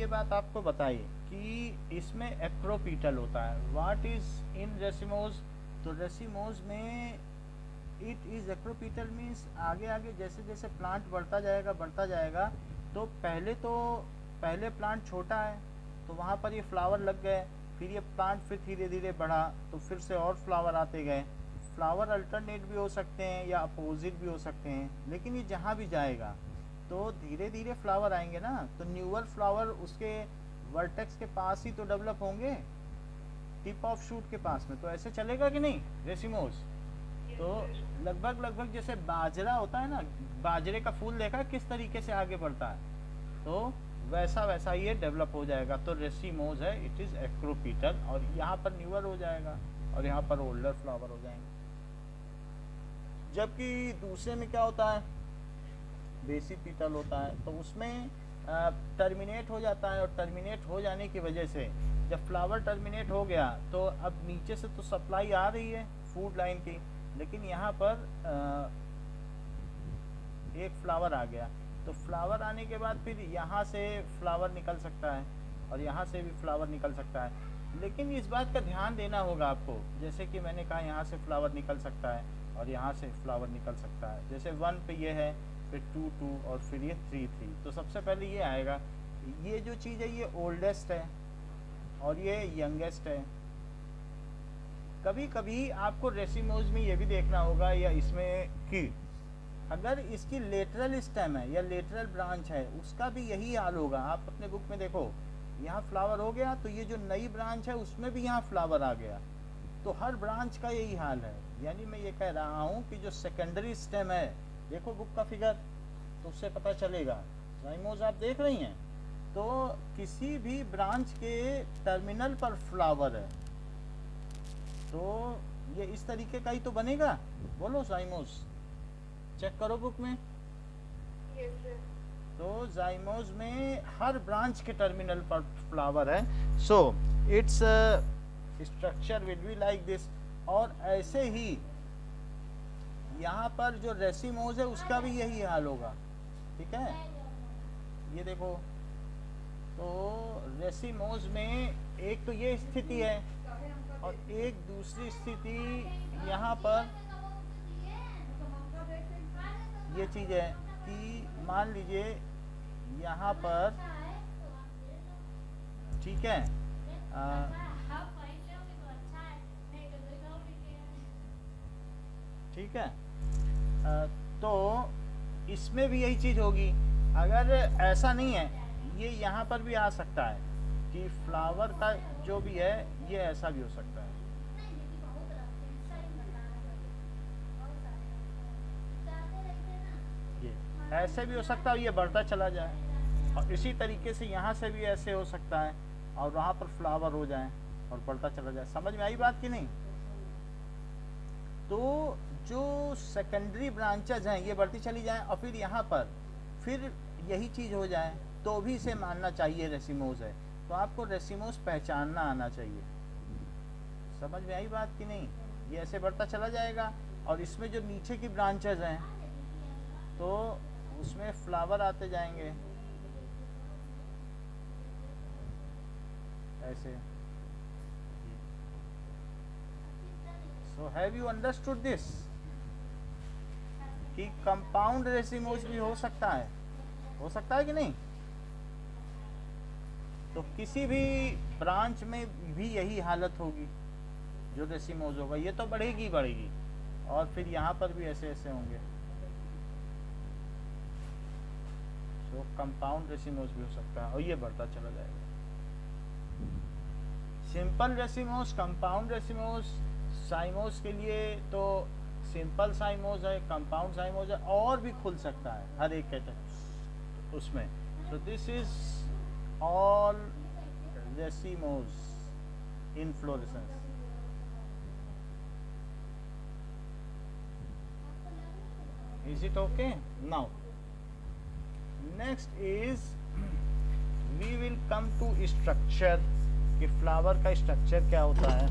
ये बात आपको बताइए कि इसमें एक्रोपीटल होता है। What is in racemose? तो रेसिमोज में इट इज एक्रोपीटल मीन्स आगे आगे जैसे जैसे प्लांट बढ़ता जाएगा तो पहले प्लांट छोटा है तो वहाँ पर ये फ्लावर लग गए, फिर ये प्लांट फिर धीरे धीरे बढ़ा तो फिर से और फ्लावर आते गए। फ्लावर अल्टरनेट भी हो सकते हैं या अपोजिट भी हो सकते हैं, लेकिन ये जहाँ भी जाएगा तो धीरे धीरे फ्लावर आएंगे ना, तो न्यूअर फ्लावर उसके वर्टेक्स के पास ही तो डेवलप होंगे, टिप ऑफ शूट के पास में। तो ऐसे चलेगा कि नहीं रेसिमोस? तो लगभग जैसे बाजरा होता है ना, बाजरे का फूल देखा किस तरीके से आगे बढ़ता है, तो वैसा ये डेवलप हो जाएगा। तो रेसिमोज है, इट इज एक्रोपीटल, और यहाँ पर न्यूअर हो जाएगा और यहाँ पर ओल्डर फ्लावर हो जाएंगे। जबकि दूसरे में क्या होता है, बेसिपीटल होता है, तो उसमें टर्मिनेट हो जाता है, और टर्मिनेट हो जाने की वजह से जब फ्लावर टर्मिनेट हो गया तो अब नीचे से तो सप्लाई आ रही है फूड लाइन की, लेकिन यहाँ पर एक फ्लावर आ गया, तो फ्लावर आने के बाद फिर यहाँ से फ्लावर निकल सकता है और यहाँ से भी फ्लावर निकल सकता है। लेकिन इस बात का ध्यान देना होगा आपको, जैसे कि मैंने कहा यहाँ से फ्लावर निकल सकता है और यहाँ से फ्लावर निकल सकता है। जैसे 1 पे ये है, फिर 2 2 और फिर ये 3 3। तो सबसे पहले ये आएगा, ये जो चीज़ है ये ओल्डेस्ट है और ये यंगेस्ट है। कभी कभी आपको रेसिमोज में ये भी देखना होगा या इसमें कि अगर इसकी लेटरल स्टेम है या लेटरल ब्रांच है उसका भी यही हाल होगा। आप अपने बुक में देखो, यहाँ फ्लावर हो गया तो ये जो नई ब्रांच है उसमें भी यहाँ फ्लावर आ गया, तो हर ब्रांच का यही हाल है। यानी मैं ये कह रहा हूँ कि जो सेकेंडरी स्टेम है, देखो बुक का फिगर तो उससे पता चलेगा। राइमोज आप देख रही हैं, तो किसी भी ब्रांच के टर्मिनल पर फ्लावर है, तो ये इस तरीके का ही तो बनेगा। बोलो जाइमोस, चेक करो बुक में। तो जाइमोस में हर ब्रांच के टर्मिनल पर फ्लावर है। So its structure will be like this. और ऐसे ही यहाँ पर जो रेसिमोज है उसका भी यही हाल होगा, ठीक है। ये देखो, तो रेसिमोज में एक तो ये स्थिति है और एक दूसरी स्थिति यहाँ पर ये चीज़ है कि मान लीजिए यहाँ पर, ठीक है, ठीक है, तो इसमें भी यही चीज़ होगी। अगर ऐसा नहीं है, ये यहाँ पर भी आ सकता है कि फ्लावर का जो भी है ये ऐसा भी हो सकता है। ये ऐसे भी हो सकता है, ये बढ़ता चला जाए, और इसी तरीके से यहाँ से भी ऐसे हो सकता है और वहाँ पर फ्लावर हो जाए और बढ़ता चला जाए। समझ में आई बात कि नहीं? तो जो सेकेंडरी ब्रांचेज हैं ये बढ़ती चली जाए और फिर यहाँ पर फिर यही चीज़ हो जाए, तो भी इसे मानना चाहिए रेसिमोज है। तो आपको रेसिमोज पहचानना आना चाहिए। समझ में आई बात कि नहीं? ये ऐसे बढ़ता चला जाएगा और इसमें जो नीचे की ब्रांचेज हैं तो उसमें फ्लावर आते जाएंगे ऐसे। So have you understood this कि कंपाउंड रेसिमोज भी हो सकता है, हो सकता है कि नहीं? तो किसी भी ब्रांच में भी यही हालत होगी, जो रेसिमोज होगा ये तो बढ़ेगी बढ़ेगी, और फिर यहाँ पर भी ऐसे ऐसे होंगे। तो कंपाउंड रेसिमोज भी हो सकता है और ये बढ़ता चला जाएगा। Simple racemose, compound racemose, cymose के लिए तो सिंपल साइमोज है, कंपाउंड साइमोज है, और भी खुल सकता है हर एक कैटेगरी उसमें। सो this is all racemose inflorescence. Is it okay? Now next is we will come to structure कि फ्लावर का स्ट्रक्चर क्या होता है।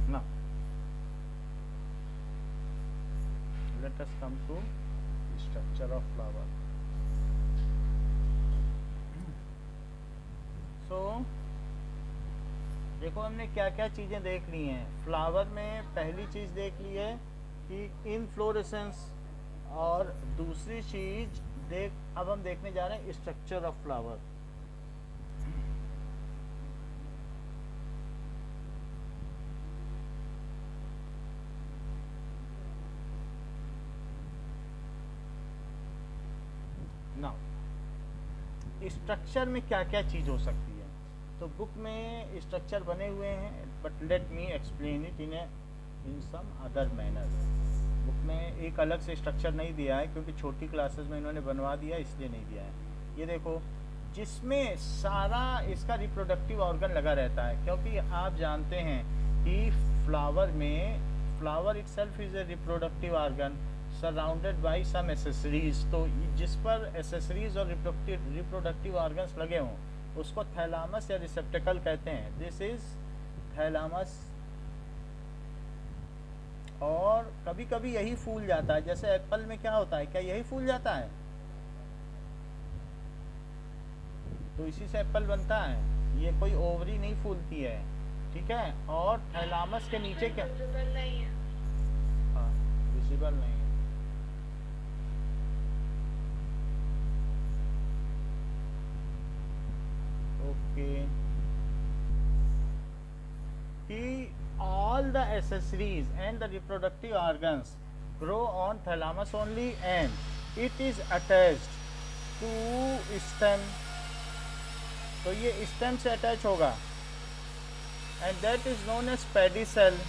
Now let us come to structure of flower. तो देखो हमने क्या क्या चीज़ें देख ली हैं। फ्लावर में पहली चीज़ देख ली है कि इनफ्लोरेसेंस, और दूसरी चीज़ अब हम देखने जा रहे हैं structure of flower. Now structure में क्या क्या चीज़ हो सकती है, तो बुक में स्ट्रक्चर बने हुए हैं, but let me explain it in some other manner. Book में एक अलग से स्ट्रक्चर नहीं दिया है क्योंकि छोटी क्लासेस में इन्होंने बनवा दिया, इसलिए नहीं दिया है। ये देखो, जिसमें सारा इसका रिप्रोडक्टिव ऑर्गन लगा रहता है, क्योंकि आप जानते हैं कि flower itself is a reproductive organ surrounded by some accessories. तो जिस पर एसेसरीज और रिप्रोडक्टिव ऑर्गन्स लगे हों उसको थैलामस या रिसेप्टिकल कहते हैं। This is thalamus. और कभी कभी यही फूल जाता है, जैसे एप्पल में क्या होता है, क्या यही फूल जाता है? तो इसी से एप्पल बनता है, ये कोई ओवरी नहीं फूलती है, ठीक है। और थैलामस के नीचे क्या, विजिबल नहीं है, हाँ विजिबल नहीं है। ओके, कि all the accessories and the reproductive organs grow on thalamus only and it is attached to stem। तो ये stem से अटैच होगा and that is known as pedicel।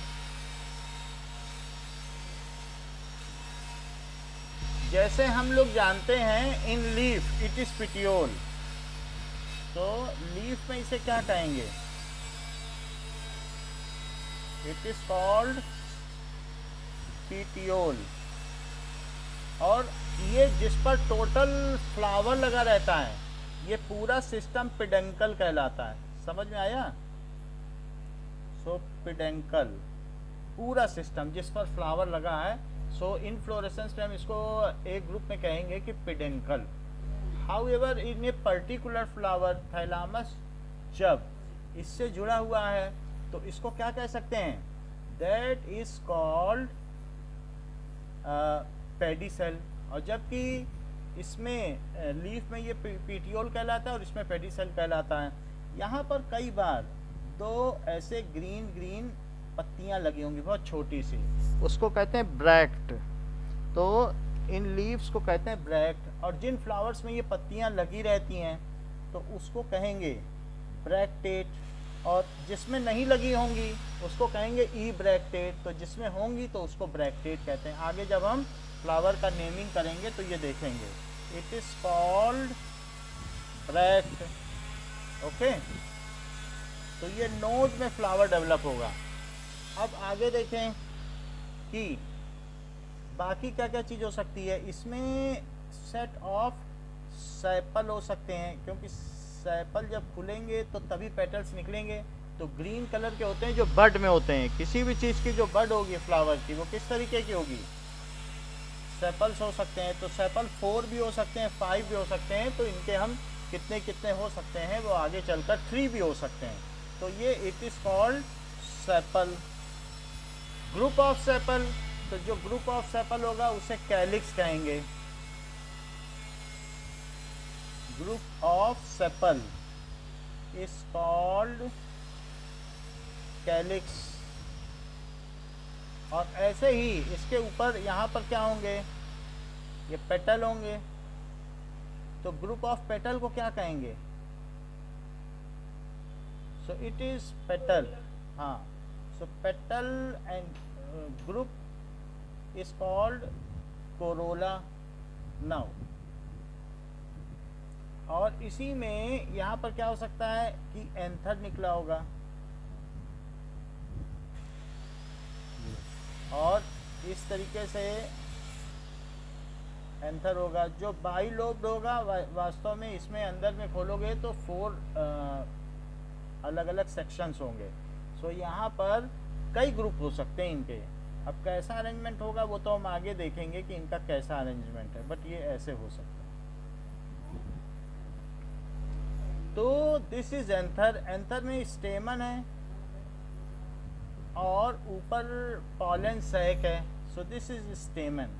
जैसे हम लोग जानते हैं in leaf it is petiole, तो लीफ में इसे क्या कहेंगे? It is called petiole। और ये जिस पर टोटल फ्लावर लगा रहता है ये पूरा सिस्टम पेडंकल कहलाता है। समझ में आया? सो पेडंकल पूरा सिस्टम जिस पर फ्लावर लगा है, सो इनफ्लोरेसेंस में हम इसको एक ग्रुप में कहेंगे कि peduncle. However in a particular flower thalamus जब इससे जुड़ा हुआ है तो इसको क्या कह सकते हैं? That is called pedicel. और जबकि इसमें लीफ में ये पीटियोल कहलाता है और इसमें पेडिसेल कहलाता है। यहाँ पर कई बार दो ऐसे ग्रीन ग्रीन पत्तियाँ लगी होंगी बहुत छोटी सी, उसको कहते हैं ब्रैक्ट। तो इन लीव्स को कहते हैं ब्रैक्ट। और जिन फ्लावर्स में ये पत्तियाँ लगी रहती हैं तो उसको कहेंगे ब्रैक्टेट। और जिसमें नहीं लगी होंगी उसको कहेंगे ई ब्रैक्टेट। तो जिसमें होंगी तो उसको ब्रैक्टेट कहते हैं। आगे जब हम फ्लावर का नेमिंग करेंगे तो ये देखेंगे। It is called bract. Okay, तो ये नोड में फ्लावर डेवलप होगा। अब आगे देखें कि बाकी क्या क्या चीज़ हो सकती है। इसमें सेट ऑफ सेपल हो सकते हैं, क्योंकि सेपल जब खुलेंगे तो तभी पेटल्स निकलेंगे। तो ग्रीन कलर के होते हैं जो बड में होते हैं। किसी भी चीज़ की जो बड होगी फ्लावर की वो किस तरीके की होगी? सेपल्स हो सकते हैं। तो सेपल 4 भी हो सकते हैं, 5 भी हो सकते हैं। तो इनके हम कितने कितने हो सकते हैं वो आगे चलकर 3 भी हो सकते हैं। तो ये it is called sepal. Group of sepal, तो जो ग्रुप ऑफ सेपल होगा उसे कैलिक्स कहेंगे। Group of sepal is called calyx. और ऐसे ही इसके ऊपर यहाँ पर क्या होंगे? ये पेटल होंगे। तो ग्रुप ऑफ पेटल को क्या कहेंगे? So it is petal. हाँ, so petal and group is called corolla now. और इसी में यहाँ पर क्या हो सकता है कि एंथर निकला होगा और इस तरीके से एंथर होगा। जो बाइलोब्ड होगा वास्तव में इसमें अंदर में खोलोगे तो 4 अलग अलग सेक्शंस होंगे। सो यहाँ पर कई ग्रुप हो सकते हैं इनके। अब कैसा अरेंजमेंट होगा वो तो हम आगे देखेंगे कि इनका कैसा अरेंजमेंट है, बट ये ऐसे हो सकता है। तो दिस इज एंथर, एंथर में स्टेमन है और ऊपर पॉलन सैक है, so this is stamen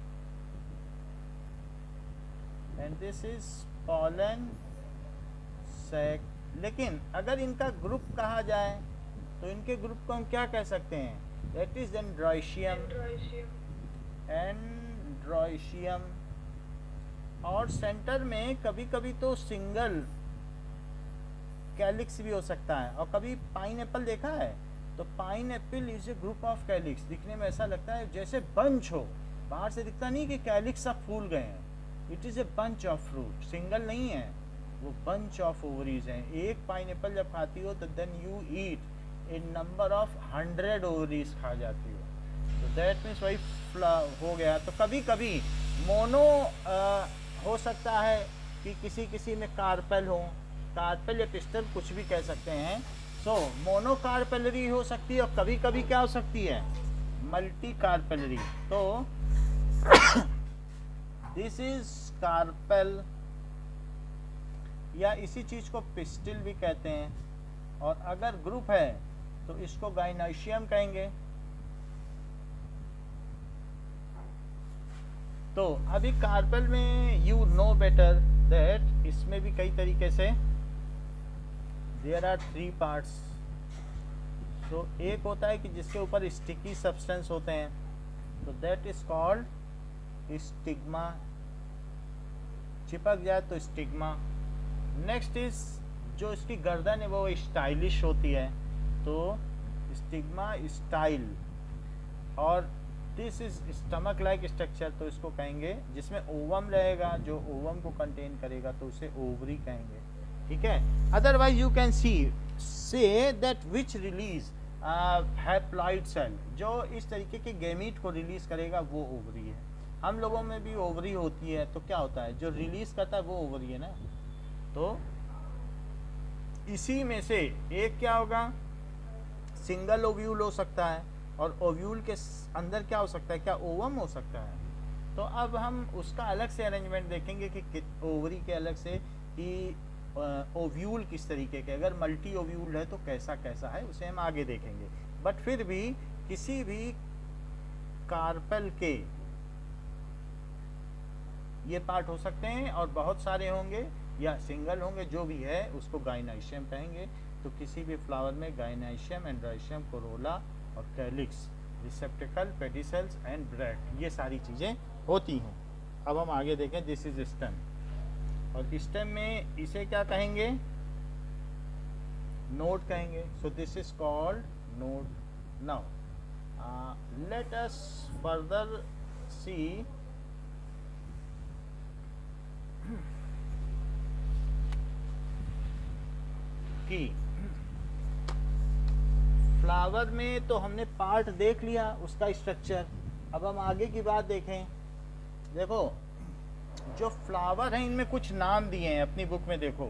and this is pollen sac. लेकिन अगर इनका ग्रुप कहा जाए तो इनके ग्रुप को हम क्या कह सकते हैं, दैट इज एंड्रोइशियम, एंड्रोइशियम। और सेंटर में कभी कभी तो सिंगल कैलिक्स भी हो सकता है, और कभी पाइनएप्पल देखा है तो pineapple is a group of calyx, दिखने में ऐसा लगता है जैसे बंच हो, बाहर से दिखता नहीं कि कैलिक्स सब फूल गए हैं, it is a bunch of fruit, single नहीं है, वो बंच ऑफ ओवरीज हैं। एक पाइनएप्पल जब खाती हो तो then you eat in number of 100 ovaries खा जाती हो, तो दैट मीन्स वही हो गया। तो कभी कभी मोनो हो सकता है कि किसी किसी में कार्पेल हो, कार्पेल या पिस्टल कुछ भी कह सकते हैं, सो मोनो कार्पेलरी हो सकती है, और कभी कभी क्या हो सकती है, मल्टी कार्पेलरी। तो दिस इज कार्पेल, या इसी चीज को पिस्टिल भी कहते हैं, और अगर ग्रुप है तो इसको गाइनोशियम कहेंगे। तो अभी कार्पेल में यू नो बेटर दैट इसमें भी कई तरीके से देयर आर 3 पार्ट्स। तो एक होता है कि जिसके ऊपर स्टिकी सब्सटेंस होते हैं, तो दैट इज कॉल्ड स्टिग्मा, चिपक जाए तो स्टिग्मा। नेक्स्ट इज जो इसकी गर्दन है वो स्टाइलिश होती है, तो स्टिग्मा स्टाइल। और this is stomach like structure, तो इसको कहेंगे जिसमें ओवम रहेगा, जो ओवम को कंटेन करेगा तो उसे ओवरी कहेंगे, ठीक है। Otherwise you can see say that which release haploid cell, जो इस तरीके के गैमीट को रिलीज करेगा वो ओवरी है। हम लोगों में भी ओवरी होती है, तो क्या होता है जो रिलीज करता है वो ओवरी है ना। तो इसी में से एक क्या होगा, सिंगल ओव्यूल हो सकता है, और ओव्यूल के अंदर क्या हो सकता है, क्या ओवम हो सकता है। तो अब हम उसका अलग से अरेंजमेंट देखेंगे कि ओवरी के अलग से कि ओव्यूल किस तरीके के, अगर मल्टी ओव्यूल है तो कैसा कैसा है उसे हम आगे देखेंगे। बट फिर भी किसी भी कार्पेल के ये पार्ट हो सकते हैं, और बहुत सारे होंगे या सिंगल होंगे, जो भी है उसको गाइनोशियम कहेंगे। तो किसी भी फ्लावर में गाइनोशियम, एंड्रोइशियम, कोरोला और calyx, receptacle, pedicels and bract, ये सारी चीज़ें होती हैं। अब हम आगे देखें, दिस इज स्टेम, और स्टेम में इसे क्या कहेंगे, नोड कहेंगे। So this is called node. Now let us further see कि फ्लावर में तो हमने पार्ट देख लिया उसका स्ट्रक्चर। अब हम आगे की बात देखें। देखो जो फ्लावर हैं इनमें कुछ नाम दिए हैं अपनी बुक में, देखो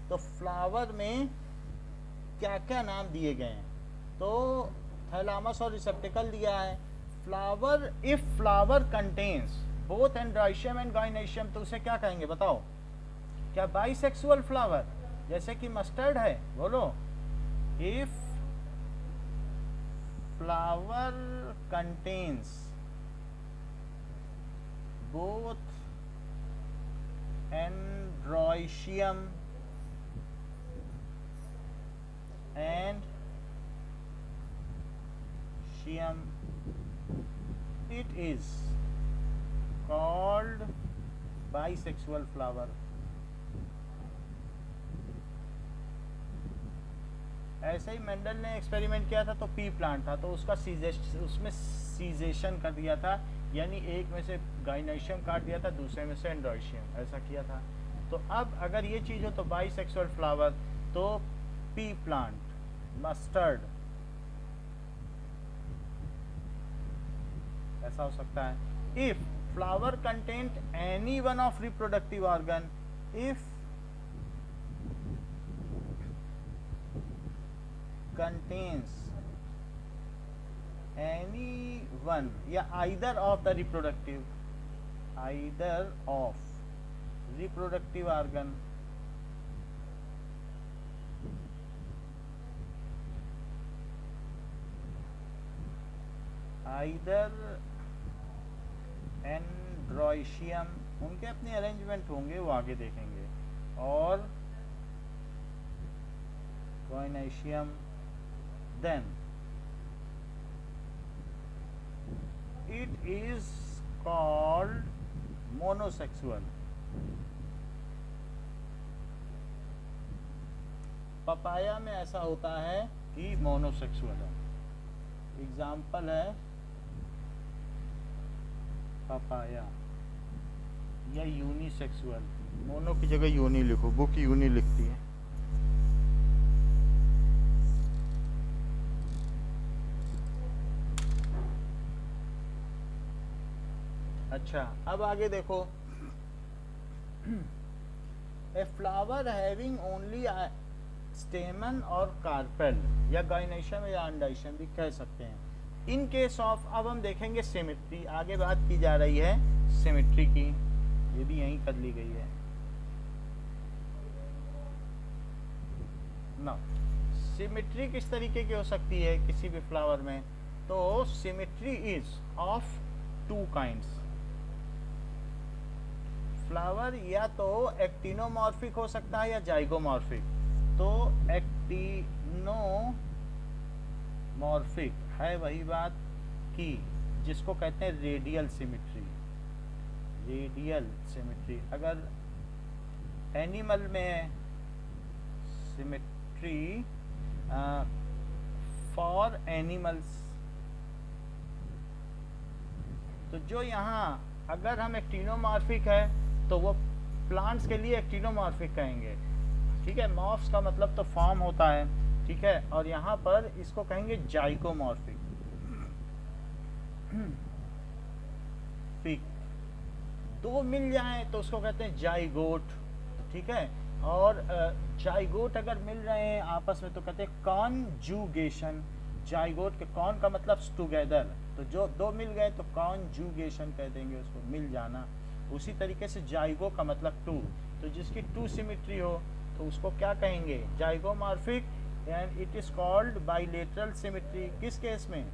तो फ्लावर में क्या क्या नाम दिए गए हैं। तो थैलामस और रिसेप्टिकल दिया है। Flower, if flower contains both androecium and gynoecium, तो उसे क्या कहेंगे बताओ। क्या बाइसेक्सुअल फ्लावर, जैसे कि मस्टर्ड है, बोलो। If flower contains both androecium and शियम, it is called bisexual flower। ऐसे ही मेंडल ने एक्सपेरिमेंट किया था, तो पी प्लांट था, तो उसका उसमें सीजेशन कर दिया था, यानी एक में से गाइनोशियम काट दिया था, दूसरे में से एंड्रोइशियम, ऐसा किया था। तो अब अगर ये चीज़ हो तो बाइसेक्सुअल फ्लावर, तो पी प्लांट, मस्टर्ड, ऐसा हो सकता है। If flower content any one of reproductive organ, if contains any one या either of the reproductive organ, either androecium, उनके अपने अरेंजमेंट होंगे, वो आगे देखेंगे, और gynoecium, then it is called monosexual. Papaya में ऐसा होता है कि मोनोसेक्सुअल है। एग्जाम्पल है पपाया, या यूनिसेक्सुअल। मोनो की जगह यूनी लिखो, बुक यूनी लिखती है। अच्छा, अब आगे देखो, ए फ्लावर हैविंग ओनली स्टेमन और कार्पेल, या गाइनेशियम या अंडाइशियम भी कह सकते हैं। इन केस ऑफ, अब हम देखेंगे सिमेट्री, आगे बात की जा रही है सिमेट्री की, ये भी यहीं कर ली गई है ना। सिमेट्री किस तरीके की हो सकती है किसी भी फ्लावर में? तो symmetry is of two kinds. Flower या तो एक्टिनोमॉर्फिक हो सकता है या जाइगोमॉर्फिक। तो एक्टिनोमॉर्फिक है वही बात की जिसको कहते हैं रेडियल सिमेट्री। रेडियल सिमेट्री, अगर एनिमल में सिमेट्री फॉर एनिमल्स, तो जो यहाँ अगर हम एक्टिनोमॉर्फिक है तो वो प्लांट्स के लिए एक्टिनोमॉर्फिक कहेंगे, ठीक है। मॉर्फ्स का मतलब तो फॉर्म होता है, ठीक है, और यहाँ पर इसको कहेंगे जाइगोमॉर्फिक। दो मिल जाए तो उसको कहते हैं जाइगोट, ठीक है। और जाइगोट अगर मिल रहे हैं आपस में तो कहते हैं कॉन्जुगेशन। जाइगोट के कॉन का मतलब टुगेदर, तो जो दो मिल गए तो कॉन्जुगेशन कह देंगे उसको, मिल जाना। उसी तरीके से जाइगो का मतलब टू, तो जिसकी टू सिमेट्री हो तो उसको क्या कहेंगे? Zygomorphic, and it is called bilateral symmetry. किस केस में?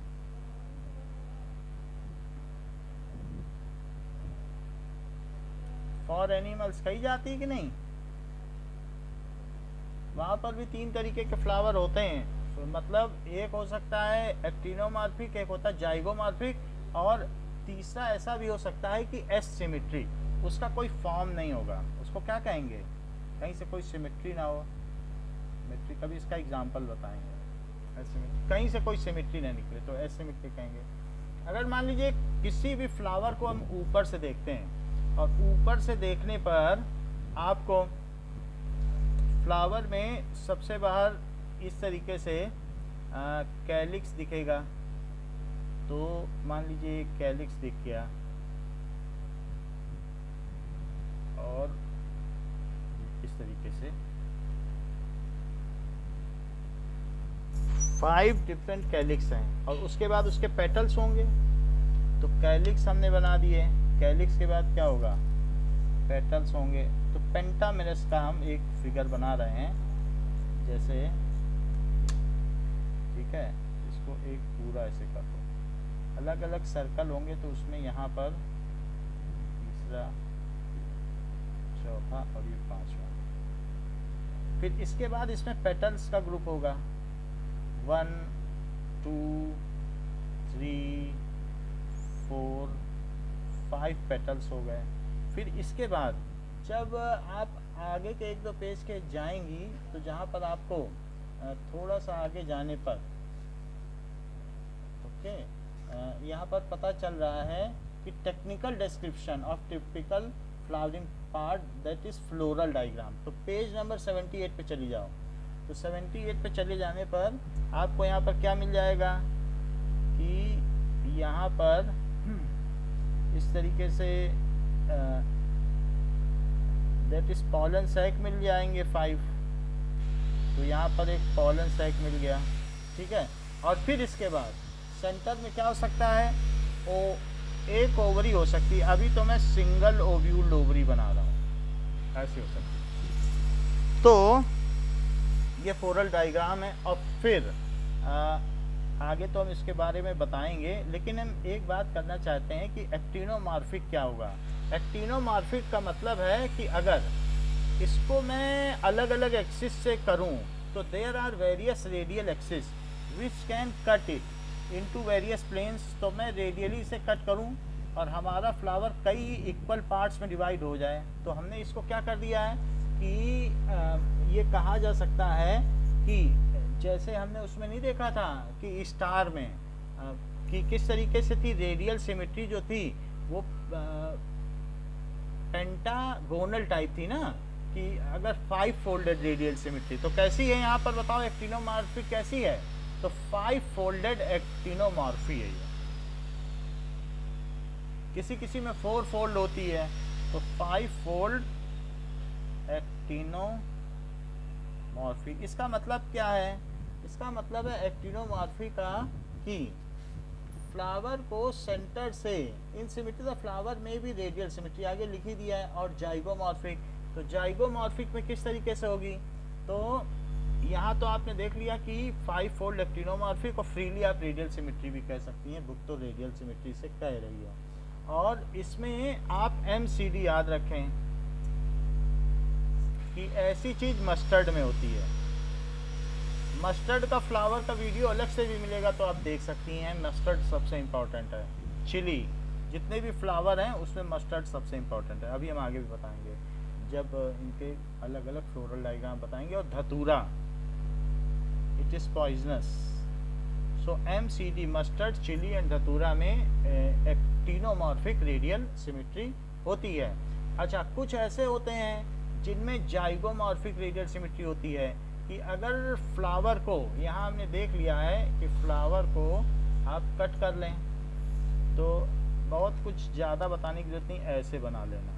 फॉर एनिमल्स कही जाती है कि नहीं? वहां पर भी तीन तरीके के फ्लावर होते हैं, तो मतलब एक हो सकता है एक्टिनोमॉर्फिक, एक होता है जाइगोमॉर्फिक, और तीसरा ऐसा भी हो सकता है कि एस सिमेट्री, उसका कोई फॉर्म नहीं होगा, उसको क्या कहेंगे? कहीं से कोई सिमेट्री ना हो, सिमेट्री कभी इसका एग्जांपल बताएंगे। एस सिमेट्री, कहीं से कोई सिमेट्री ना निकले तो एस सिमेट्री कहेंगे। अगर मान लीजिए किसी भी फ्लावर को हम ऊपर से देखते हैं और ऊपर से देखने पर आपको फ्लावर में सबसे बाहर इस तरीके से कैलिक्स दिखेगा, तो मान लीजिए कैलिक्स दिख गया और इस तरीके से 5 डिफरेंट कैलिक्स हैं, और उसके बाद उसके पेटल्स होंगे। तो कैलिक्स हमने बना दिए, कैलिक्स के बाद क्या होगा? पेटल्स होंगे। तो पेंटामेरस का हम एक फिगर बना रहे हैं, जैसे, ठीक है, इसको एक पूरा ऐसे कर दो, अलग अलग सर्कल होंगे, तो उसमें यहाँ पर तीसरा, चौथा और ये पांचवा। फिर इसके बाद इसमें पेटल्स का ग्रुप होगा, 1 2 3 4 5 पेटल्स हो गए। फिर इसके बाद जब आप आगे के 1-2 पेज के जाएंगी तो जहाँ पर आपको थोड़ा सा आगे जाने पर, ओके, यहाँ पर पता चल रहा है कि technical description of typical flowering part, that is floral diagram. तो पेज नंबर 78 पे चली जाओ। तो 78 पे चले जाने पर आपको यहाँ पर क्या मिल जाएगा कि यहाँ पर इस तरीके से दैट इज पॉलन सैक मिल जाएंगे 5। तो यहाँ पर एक पॉलन सैक मिल गया, ठीक है। और फिर इसके बाद सेंटर में क्या हो सकता है? एक ओवरी हो सकती है। अभी तो मैं सिंगल ओव्यूल ओवरी बना रहा हूँ, ऐसी हो सकती है। तो ये फ्लोरल डायग्राम है। और फिर आगे तो हम इसके बारे में बताएंगे, लेकिन हम एक बात करना चाहते हैं कि एक्टिनोमॉर्फिक क्या होगा। एक्टिनोमॉर्फिक का मतलब है कि अगर इसको मैं अलग अलग एक्सिस से करूं तो there are various radial axis which can cut it into various planes. तो मैं रेडियली इसे कट करूं और हमारा फ्लावर कई इक्वल पार्ट्स में डिवाइड हो जाए। तो हमने इसको क्या कर दिया है कि ये कहा जा सकता है कि जैसे हमने उसमें नहीं देखा था कि स्टार में कि किस तरीके से थी रेडियल सिमेट्री जो थी वो पेंटागोनल टाइप थी ना, कि अगर 5 फोल्डेड रेडियल सिमेट्री। तो कैसी है यहाँ पर बताओ एक्टिनोमॉर्फी कैसी है? तो 5 फोल्डेड एक्टिनोमॉर्फी है ये। किसी किसी में 4 फोल्ड होती है, तो 5 फोल्ड एक्टिनोमॉर्फी। इसका मतलब क्या है? इसका मतलब है एक्टिनोमॉर्फी का कि फ्लावर को सेंटर से इन सिमेट्री द फ्लावर में भी रेडियल सिमेट्री आगे लिख ही दिया है। और जाइगोमॉर्फिक, तो जाइगोमॉर्फिक में किस तरीके से होगी? तो यहाँ तो आपने देख लिया कि 5 फोल्ड एक्टिनोमॉर्फिक, और फ्रीली आप रेडियल सिमेट्री भी कह सकती हैं, बुक तो रेडियल सिमेट्री से कह रही है। और इसमें आप MCD याद रखें कि ऐसी चीज मस्टर्ड में होती है। मस्टर्ड का फ्लावर का वीडियो अलग से भी मिलेगा तो आप देख सकती हैं। मस्टर्ड सबसे इम्पोर्टेंट है। चिली जितने भी फ्लावर हैं उसमें मस्टर्ड सबसे इम्पोर्टेंट है। अभी हम आगे भी बताएंगे जब इनके अलग अलग फ्लोरल डायग्राम बताएंगे। और datura, it is poisonous. So MCD mustard, chilli and datura में एक्टिनोमॉर्फिक रेडियल सिमेट्री होती है। अच्छा, कुछ ऐसे होते हैं जिनमें जाइगोमॉर्फिक रेडियल सिमेट्री होती है कि अगर फ्लावर को, यहाँ हमने देख लिया है कि फ्लावर को आप कट कर लें, तो बहुत कुछ ज़्यादा बताने की जरूरत नहीं, ऐसे बना लेना।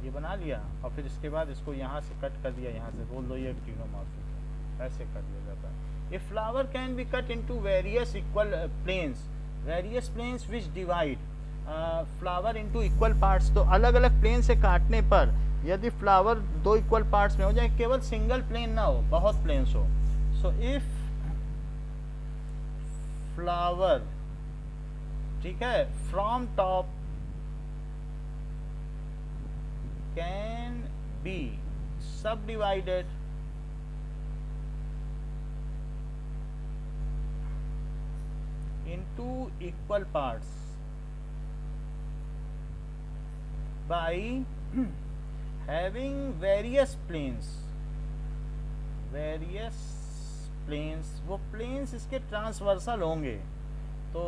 ये बना लिया और फिर इसके बाद इसको यहाँ से कट कर दिया, यहाँ से बोल दो ये एक्टिनोमॉर्फिक है, ऐसे कर दिया जाता है। A flower can be cut into various equal planes which divide flower into equal parts. तो अलग अलग प्लेन से काटने पर यदि फ्लावर 2 इक्वल पार्ट्स में हो जाए, केवल सिंगल प्लेन ना हो, बहुत प्लेन्स हो। सो इफ फ्लावर, ठीक है, from top can be subdivided into equal parts by having various planes। वो प्लेन्स इसके ट्रांसवर्सल होंगे। तो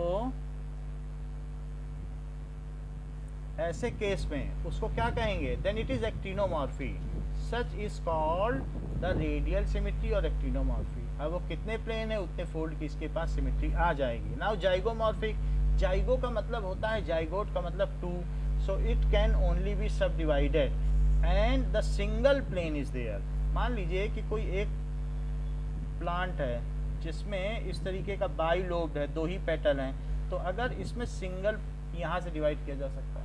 ऐसे केस में उसको क्या कहेंगे? Then it is actinomorphy. Such is called the radial symmetry और एक्टिनोमॉर्फी। अब वो कितने प्लेन है उतने फोल्ड की इसके पास सिमेट्री आ जाएगी। नाउ जाइगोमॉर्फिक, जाइगो का मतलब होता है, जाइगोट का मतलब 2, so it can only be subdivided and the single plane is there. मान लीजिए कि कोई एक प्लांट है जिसमें इस तरीके का बाई लोब्ड है, 2 ही पेटल हैं, तो अगर इसमें सिंगल यहाँ से डिवाइड किया जा सकता है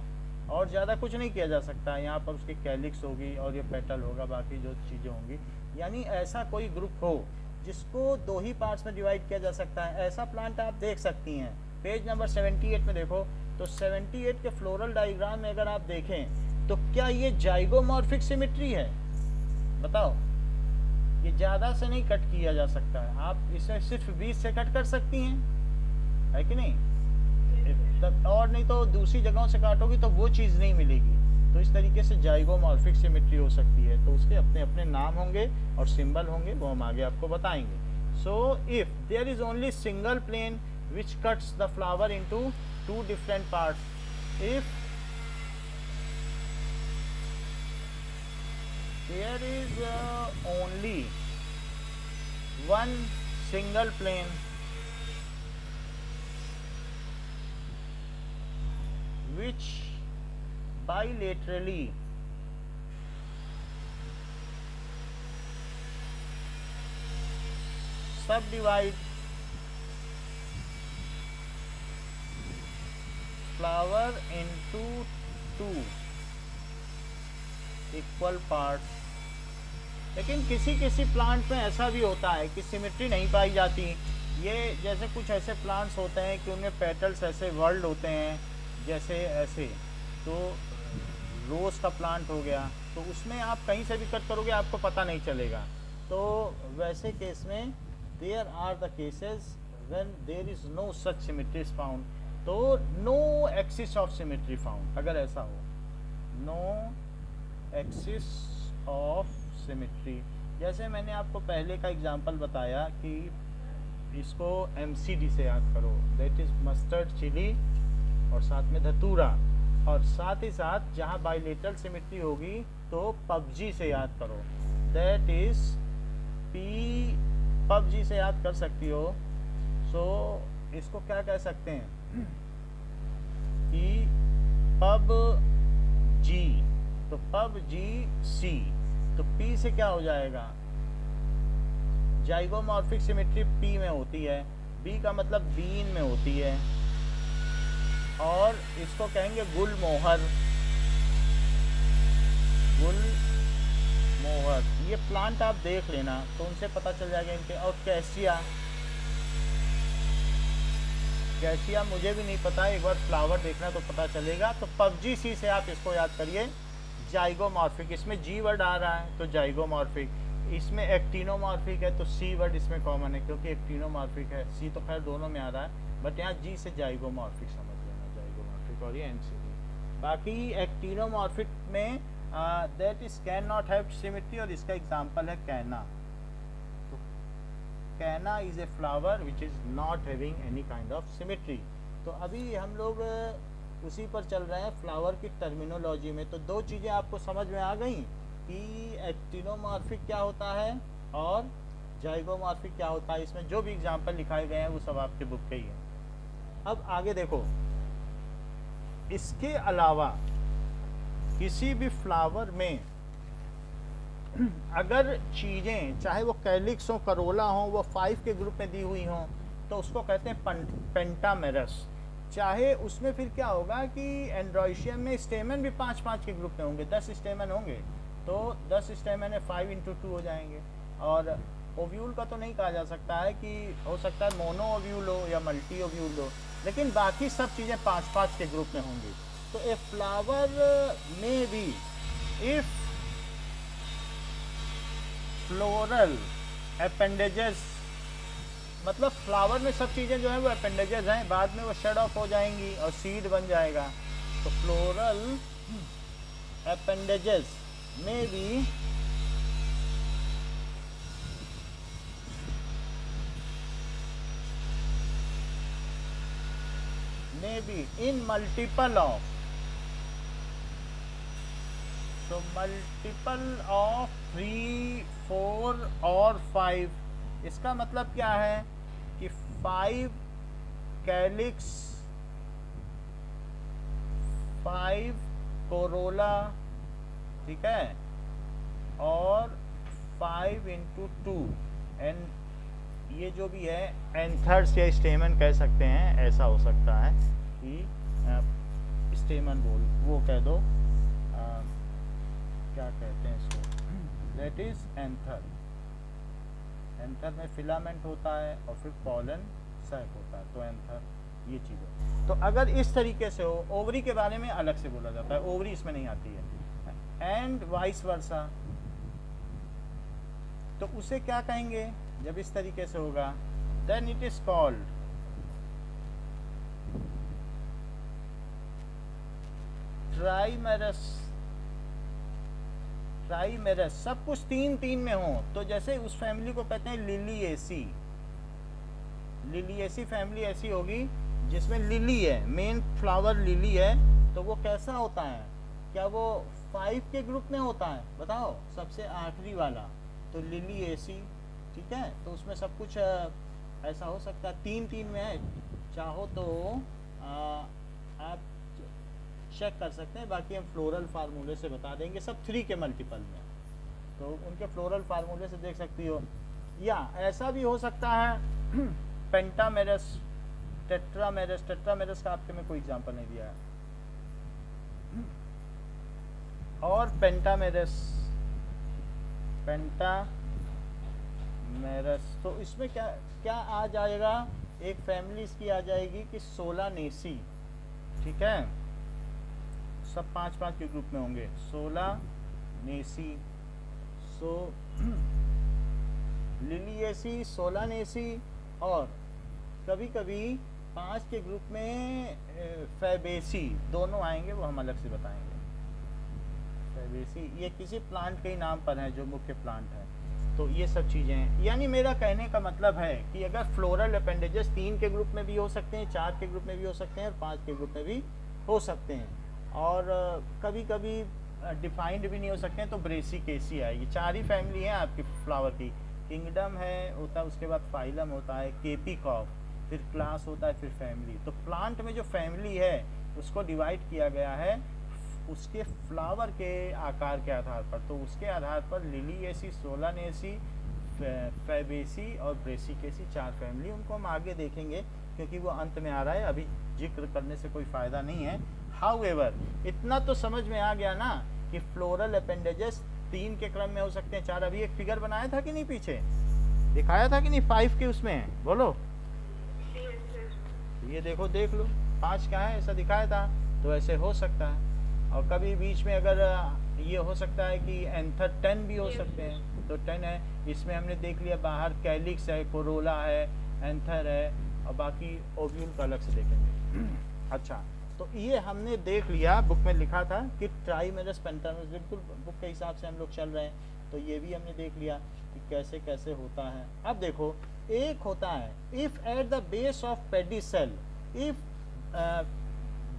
और ज़्यादा कुछ नहीं किया जा सकता है। यहाँ पर उसकी कैलिक्स होगी और ये पेटल होगा, बाकी जो चीज़ें होंगी। यानी ऐसा कोई ग्रुप हो जिसको 2 ही पार्ट्स में डिवाइड किया जा सकता है, ऐसा प्लांट आप देख सकती हैं। पेज नंबर 78 में देखो, तो 78 के फ्लोरल डायग्राम में अगर आप देखें तो क्या ये जाइगोमॉर्फिक सिमेट्री है? बताओ। ये ज़्यादा से नहीं कट किया जा सकता है, आप इसे सिर्फ 20 से कट कर सकती हैं, है कि नहीं? और नहीं तो दूसरी जगहों से काटोगी तो वो चीज़ नहीं मिलेगी। तो इस तरीके से जाइगोमॉर्फिक सिमेट्री हो सकती है। तो उसके अपने अपने नाम होंगे और सिंबल होंगे, वो हम आगे आपको बताएंगे। So if there is only single plane which cuts the flower into 2 different parts, if there is only 1 single plane which bilaterally subdivide flower into 2 equal parts। लेकिन किसी किसी प्लांट में ऐसा भी होता है कि सिमेट्री नहीं पाई जाती, ये जैसे कुछ ऐसे प्लांट्स होते हैं कि उनमें पेटल्स ऐसे वर्ल्ड होते हैं, जैसे ऐसे, तो रोज़ का प्लांट हो गया, तो उसमें आप कहीं से भी कट करोगे आपको पता नहीं चलेगा। तो वैसे केस में there are the cases when there is no such symmetries found, तो no axis of symmetry found, अगर ऐसा हो, नो एक्सिस ऑफ सिमेट्री। जैसे मैंने आपको पहले का एग्जांपल बताया कि इसको MCD से याद करो, दैट इज मस्टर्ड चिली, और साथ में धतूरा, और साथ ही साथ जहाँ बाइलेटरल सिमेट्री होगी तो PUBG से याद करो, दैट इज PUBG से याद कर सकती हो। सो इसको क्या कह सकते हैं कि PUBG, तो PUBG-C, तो P से क्या हो जाएगा, जाइगोमॉर्फिक सिमेट्री P में होती है, B का मतलब बीन में होती है, और इसको कहेंगे गुलमोहर, गुलमोहर। ये प्लांट आप देख लेना तो उनसे पता चल जाएगा इनके। और कैसिया, कैसिया मुझे भी नहीं पता, एक बार फ्लावर देखना तो पता चलेगा। तो PUBG-C से आप इसको याद करिए, जाइगोमॉर्फिक, इसमें G वर्ड आ रहा है तो जाइगोमॉर्फिक, इसमें एक्टिनोमॉर्फिक है तो C वर्ड इसमें कॉमन है क्योंकि एक्टिनोमॉर्फिक है, C तो खैर दोनों में आ रहा है, बट यहाँ G से जाइगोमॉर्फिक समझ लेना, जाइगोमॉर्फिक, और ये MCD। बाकी एक्टिनोमॉर्फिक में that is can not have symmetry, और इसका एग्जांपल है कैना। तो कैना is a flower which is not having any kind of symmetry. तो अभी हम लोग उसी पर चल रहे हैं, फ्लावर की टर्मिनोलॉजी में। तो दो चीज़ें आपको समझ में आ गई कि एक्टिनोमॉर्फिक क्या होता है और जाइगोमॉर्फिक क्या होता है। इसमें जो भी एग्जांपल लिखाए गए हैं वो सब आपके बुक के ही हैं। अब आगे देखो, इसके अलावा किसी भी फ्लावर में अगर चीज़ें चाहे वो कैलिक्स हो, करोला हो, वो 5 के ग्रुप में दी हुई हों तो उसको कहते हैं पेंटामेरस। चाहे उसमें फिर क्या होगा कि एंड्रॉयशियम में स्टेमन भी 5-5 के ग्रुप में होंगे, 10 स्टेमन होंगे, तो 10 स्टेमन है 5 × 2 हो जाएंगे। और ओव्यूल का तो नहीं कहा जा सकता है कि हो सकता है मोनो ओव्यूल हो या मल्टी ओव्यूल हो, लेकिन बाकी सब चीज़ें 5-5 के ग्रुप में होंगी। तो ए फ्लावर में भी इफ फ्लोरल अपेंडेजेस, मतलब फ्लावर में सब चीज़ें जो हैं वो अपेंडेजेस हैं, बाद में वो शेड ऑफ हो जाएंगी और सीड बन जाएगा। तो फ्लोरल अपेंडेजेस में भी in multiple of, so multiple of 3, 4 और 5। इसका मतलब क्या है कि 5 कैलिक्स, 5 कोरोला, ठीक है, और 5 × 2, एंड ये जो भी है एंथर्स या स्टेमन कह सकते हैं, ऐसा हो सकता है कि स्टेमन बोल वो कह दो, क्या कहते हैं इसको, दैट इज एंथर। एंथर में फिलामेंट होता है और फिर पॉलन सैक होता है, तो एंथर ये चीज़ें। तो अगर इस तरीके से हो, ओवरी के बारे में अलग से बोला जाता है, ओवरी इसमें नहीं आती है, एंड वाइस वर्सा। तो उसे क्या कहेंगे जब इस तरीके से होगा, then it is called trimerous. Trimerous सब कुछ 3-3 में हो, तो जैसे उस फैमिली को कहते हैं लिलिएसी। लिलिएसी फैमिली ऐसी होगी जिसमें लिली है, मेन फ्लावर लिली है, तो वो कैसा होता है, क्या वो 5 के ग्रुप में होता है, बताओ, सबसे आखिरी वाला, तो लिलिएसी, ठीक है। तो उसमें सब कुछ ऐसा हो सकता है, 3-3 में है, चाहो तो आप चेक कर सकते हैं, बाकी हम फ्लोरल फार्मूले से बता देंगे, सब 3 के मल्टीपल में, तो उनके फ्लोरल फार्मूले से देख सकती हो। या ऐसा भी हो सकता है पेंटामेरस, टेट्रामेरस। टेट्रामेरस का आपके में कोई एग्जांपल नहीं दिया है, और पेंटामेरस, मेरस। तो इसमें क्या क्या आ जाएगा, एक फैमिली इसकी आ जाएगी कि सोलानेसी, ठीक है, सब 5-5 के ग्रुप में होंगे, सोलानेसी। सो लिलिएसी, सोलानेसी, और कभी कभी 5 के ग्रुप में फैबेसी दोनों आएंगे, वो हम अलग से बताएंगे। फैबेसी ये किसी प्लांट के ही नाम पर है जो मुख्य प्लांट है। तो ये सब चीज़ें हैं। यानी मेरा कहने का मतलब है कि अगर फ्लोरल अपेंडेजेस 3 के ग्रुप में भी हो सकते हैं, 4 के ग्रुप में भी हो सकते हैं, और 5 के ग्रुप में भी हो सकते हैं, और कभी कभी डिफाइंड भी नहीं हो सकते हैं, तो ब्रेसिकेसी आएगी। 4 ही फैमिली है आपकी फ्लावर की, किंगडम है होता है, उसके बाद फाइलम होता है, केपिकॉफ, फिर क्लास होता है, फिर फैमिली। तो प्लांट में जो फैमिली है उसको डिवाइड किया गया है उसके फ्लावर के आकार के आधार पर। तो उसके आधार पर लिलिएसी, सोलानेसी, फैबेसी और ब्रेसिकेसी 4 फैमिली, उनको हम आगे देखेंगे क्योंकि वो अंत में आ रहा है, अभी जिक्र करने से कोई फ़ायदा नहीं है। हाउएवर इतना तो समझ में आ गया ना कि फ्लोरल अपेंडेजेस 3 के क्रम में हो सकते हैं, 4। अभी एक फिगर बनाया था कि नहीं, पीछे दिखाया था कि नहीं, 5 के उसमें, बोलो। ये देखो, देख लो, 5 का है ऐसा दिखाया था, तो ऐसे हो सकता है। और कभी बीच में अगर ये हो सकता है कि एंथर 10 भी हो सकते हैं, तो 10 है। इसमें हमने देख लिया बाहर कैलिक्स है, कोरोला है, एंथर है, और बाकी ओव्यूल का अलग से देखेंगे। अच्छा, तो ये हमने देख लिया, बुक में लिखा था कि ट्राइमेरस पेंटामेरस, बिल्कुल बुक के हिसाब से हम लोग चल रहे हैं। तो ये भी हमने देख लिया कि कैसे कैसे होता है। अब देखो, एक होता है if at the base of pedicel if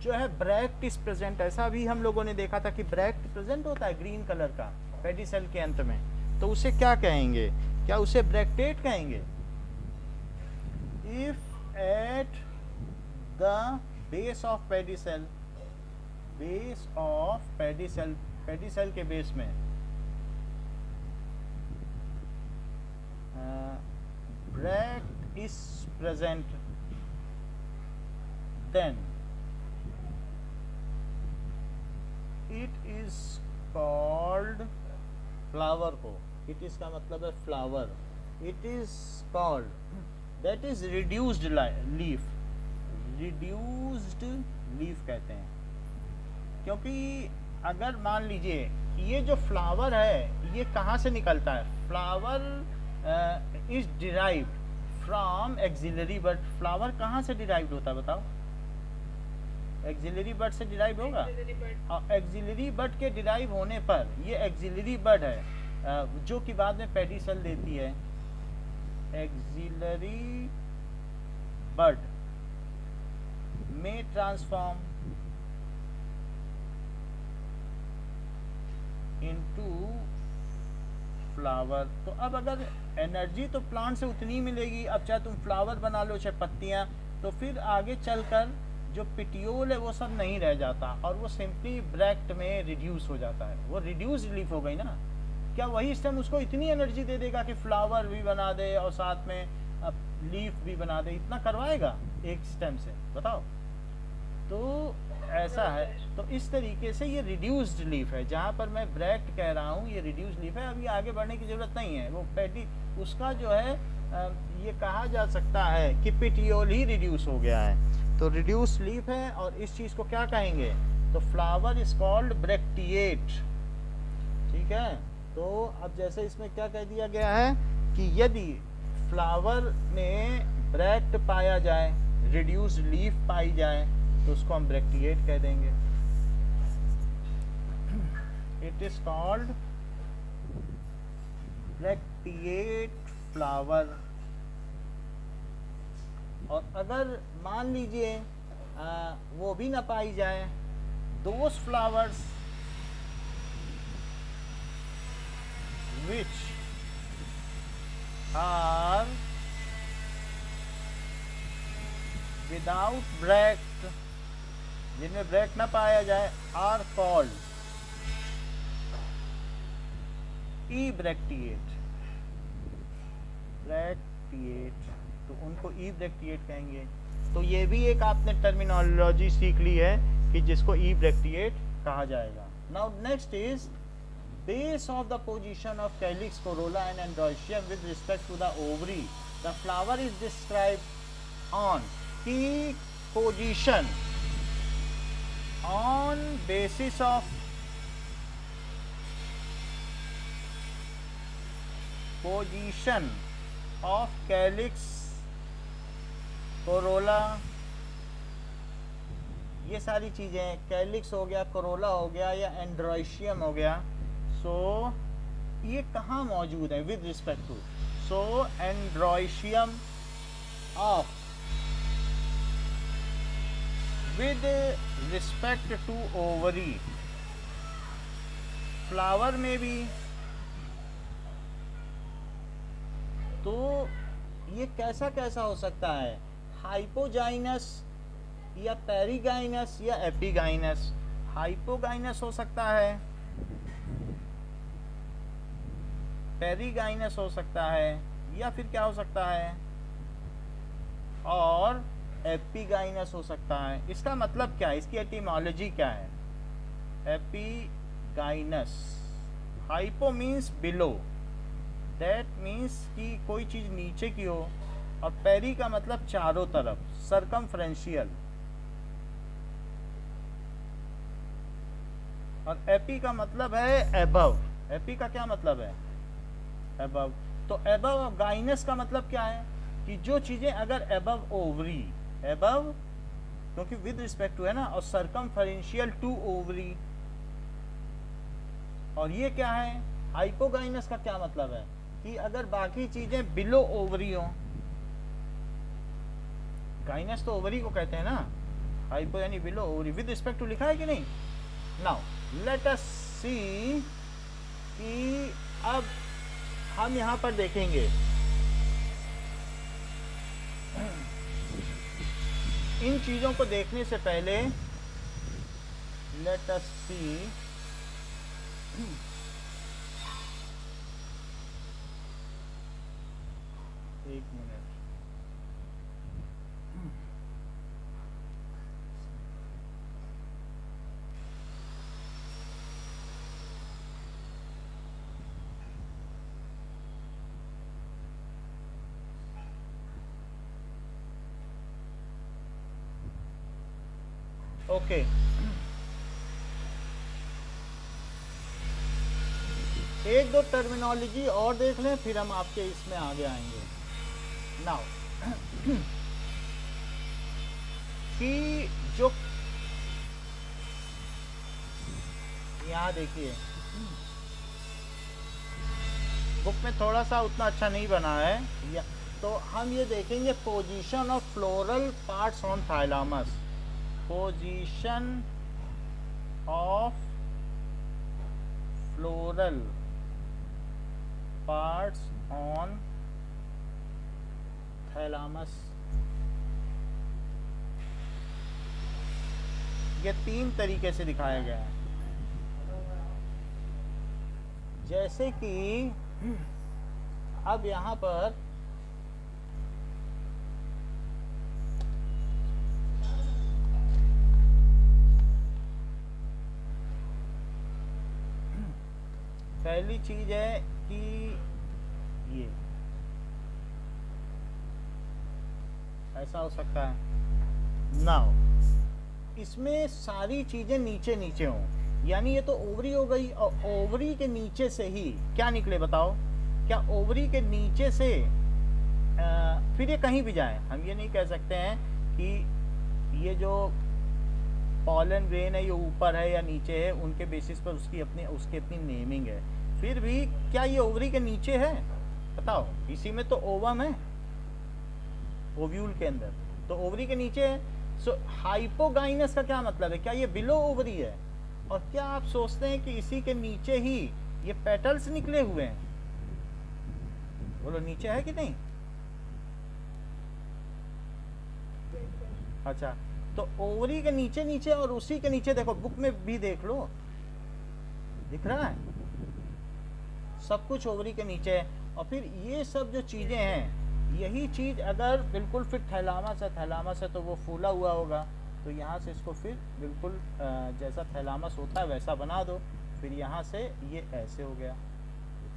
जो है ब्रैक्ट इज प्रेजेंट। ऐसा भी हम लोगों ने देखा था कि ब्रैक्ट प्रेजेंट होता है ग्रीन कलर का पेडिसेल के अंत में, तो उसे क्या कहेंगे, क्या उसे ब्रैक्टेट कहेंगे? If at the base of pedicel, base of pedicel, pedicel के बेस में bract is present, then it is called flower को, इट इज का मतलब है flower, it is called, that is reduced leaf, reduced leaf कहते हैं। क्योंकि अगर मान लीजिए ये जो फ्लावर है ये कहाँ से निकलता है, flower is derived from axillary bud. Flower कहाँ से डिराइव्ड होता है बताओ? एक्सिलरी बड से डिराइव होगा, और एक्सिलरी बड के डिराइव होने पर ये एक्सिलरी बड है जो कि बाद में पेडिसेल देती है। एक्सिलरी बड में ट्रांसफॉर्म इनटू फ्लावर। तो अब अगर एनर्जी तो प्लांट से उतनी मिलेगी, अब चाहे तुम फ्लावर बना लो चाहे पत्तियां, तो फिर आगे चलकर जो पिटियोल है वो सब नहीं रह जाता, और वो सिंपली ब्रैक्ट में रिड्यूस हो जाता है, वो रिड्यूस लीफ हो गई ना। क्या वही स्टेम उसको इतनी एनर्जी दे देगा कि फ्लावर भी बना दे और साथ में लीफ भी बना दे? इतना करवाएगा एक स्टेम से, बताओ? तो ऐसा है। तो इस तरीके से ये रिड्यूस्ड लीफ है, जहाँ पर मैं ब्रैक्ट कह रहा हूँ ये रिड्यूस्ड लीफ है। अभी आगे बढ़ने की जरूरत नहीं है, वो पैडी उसका जो है ये कहा जा सकता है कि पिटियोल ही रिड्यूस हो गया है। तो रिड्यूस लीफ है, और इस चीज को क्या कहेंगे? तो फ्लावर इज कॉल्ड ब्रैक्टिएट, ठीक है। तो अब जैसे इसमें क्या कह दिया गया है कि यदि फ्लावर में ब्रैक्ट पाया जाए, रिड्यूस लीफ पाई जाए, तो उसको हम ब्रैक्टिएट कह देंगे। It is called bracteate flower. और अगर मान लीजिए वो भी ना पाई जाए, those flowers which are without bract, जिनमें ब्रैक्ट ना पाया जाए, are called ebracteate, bracteate, तो उनको ई ब्रैक्टिएट कहेंगे। तो ये भी एक आपने टर्मिनोलॉजी सीख ली है कि जिसको ई ब्रैक्टिएट कहा जाएगा। Now next is base of the position of calyx, corolla and androecium with respect to the ovary. The flower is described on key position on basis of position of calyx, corolla, ये सारी चीज़ें, calyx हो गया, Corolla हो गया या एंड्रोइशियम हो गया, सो ये कहाँ मौजूद है with respect to, so androecium of with respect to ovary, flower में भी, तो ये कैसा कैसा हो सकता है, हाइपोजाइनस या पेरिगाइनस या एपिगाइनस। हाइपोगाइनस हो सकता है, पेरिगाइनस हो सकता है, या फिर क्या हो सकता है, और एपिगाइनस हो सकता है। इसका मतलब क्या है, इसकी एटिमोलॉजी क्या है? Epigynous, hypo means below, that means कि कोई चीज नीचे की हो, और पेरी का मतलब चारों तरफ, सरकमफ्रेंशियल, और एपी का मतलब है एबव। एपी का क्या मतलब है? एबव। तो एबव ऑफ गाइनस का मतलब क्या है कि जो चीजें अगर एबव ओवरी, एबव क्योंकि विद रिस्पेक्ट टू है ना, और सरकमफरेंशियल टू ओवरी, और ये क्या है, हाइपोगाइनस का क्या मतलब है कि अगर बाकी चीजें बिलो ओवरी हो, गाइनस तो ओवरी को कहते हैं ना, हाइपो यानी below ovary, with respect to लिखा है कि नहीं। नाउ लेट अस सी कि अब हम यहां पर देखेंगे इन चीजों को देखने से पहले लेट अस सी एक मिनट, ओके एक दो टर्मिनोलॉजी और देख लें, फिर हम आपके इसमें आगे आएंगे। नाउ कि जो यहाँ देखिए, बुक में थोड़ा सा उतना अच्छा नहीं बना है, तो हम ये देखेंगे position of floral parts on thalamus, position of floral parts on thalamus. ये तीन तरीके से दिखाया गया है, जैसे कि अब यहां पर पहली चीज है कि ये ऐसा हो सकता है। नाउ इसमें सारी चीजें नीचे नीचे हों, यानी ये तो ओवरी हो गई, और ओवरी के नीचे से ही क्या निकले बताओ? क्या ओवरी के नीचे से फिर ये कहीं भी जाए? हम ये नहीं कह सकते हैं कि ये जो पॉलन ग्रेन है ये ऊपर है या नीचे है, उनके बेसिस पर उसकी अपनी नेमिंग है। फिर भी क्या ये ओवरी के नीचे है? बताओ, इसी में तो ओवम है, ओव्यूल के अंदर, तो ओवरी के नीचे है। सो हाइपोगाइनस का क्या मतलब है? क्या ये बिलो ओवरी है? और क्या आप सोचते हैं कि इसी के नीचे ही ये पेटल्स निकले हुए हैं? बोलो, नीचे है कि नहीं? अच्छा, तो ओवरी के नीचे नीचे, और उसी के नीचे देखो, बुक में भी देख लो, दिख रहा है सब कुछ ओवरी के नीचे है। और फिर ये सब जो चीजें हैं, यही चीज अगर बिल्कुल फिर थैलामस है तो वो फूला हुआ होगा, तो यहाँ से इसको फिर बिल्कुल जैसा थैलामस होता है वैसा बना दो, फिर यहाँ से ये ऐसे हो गया,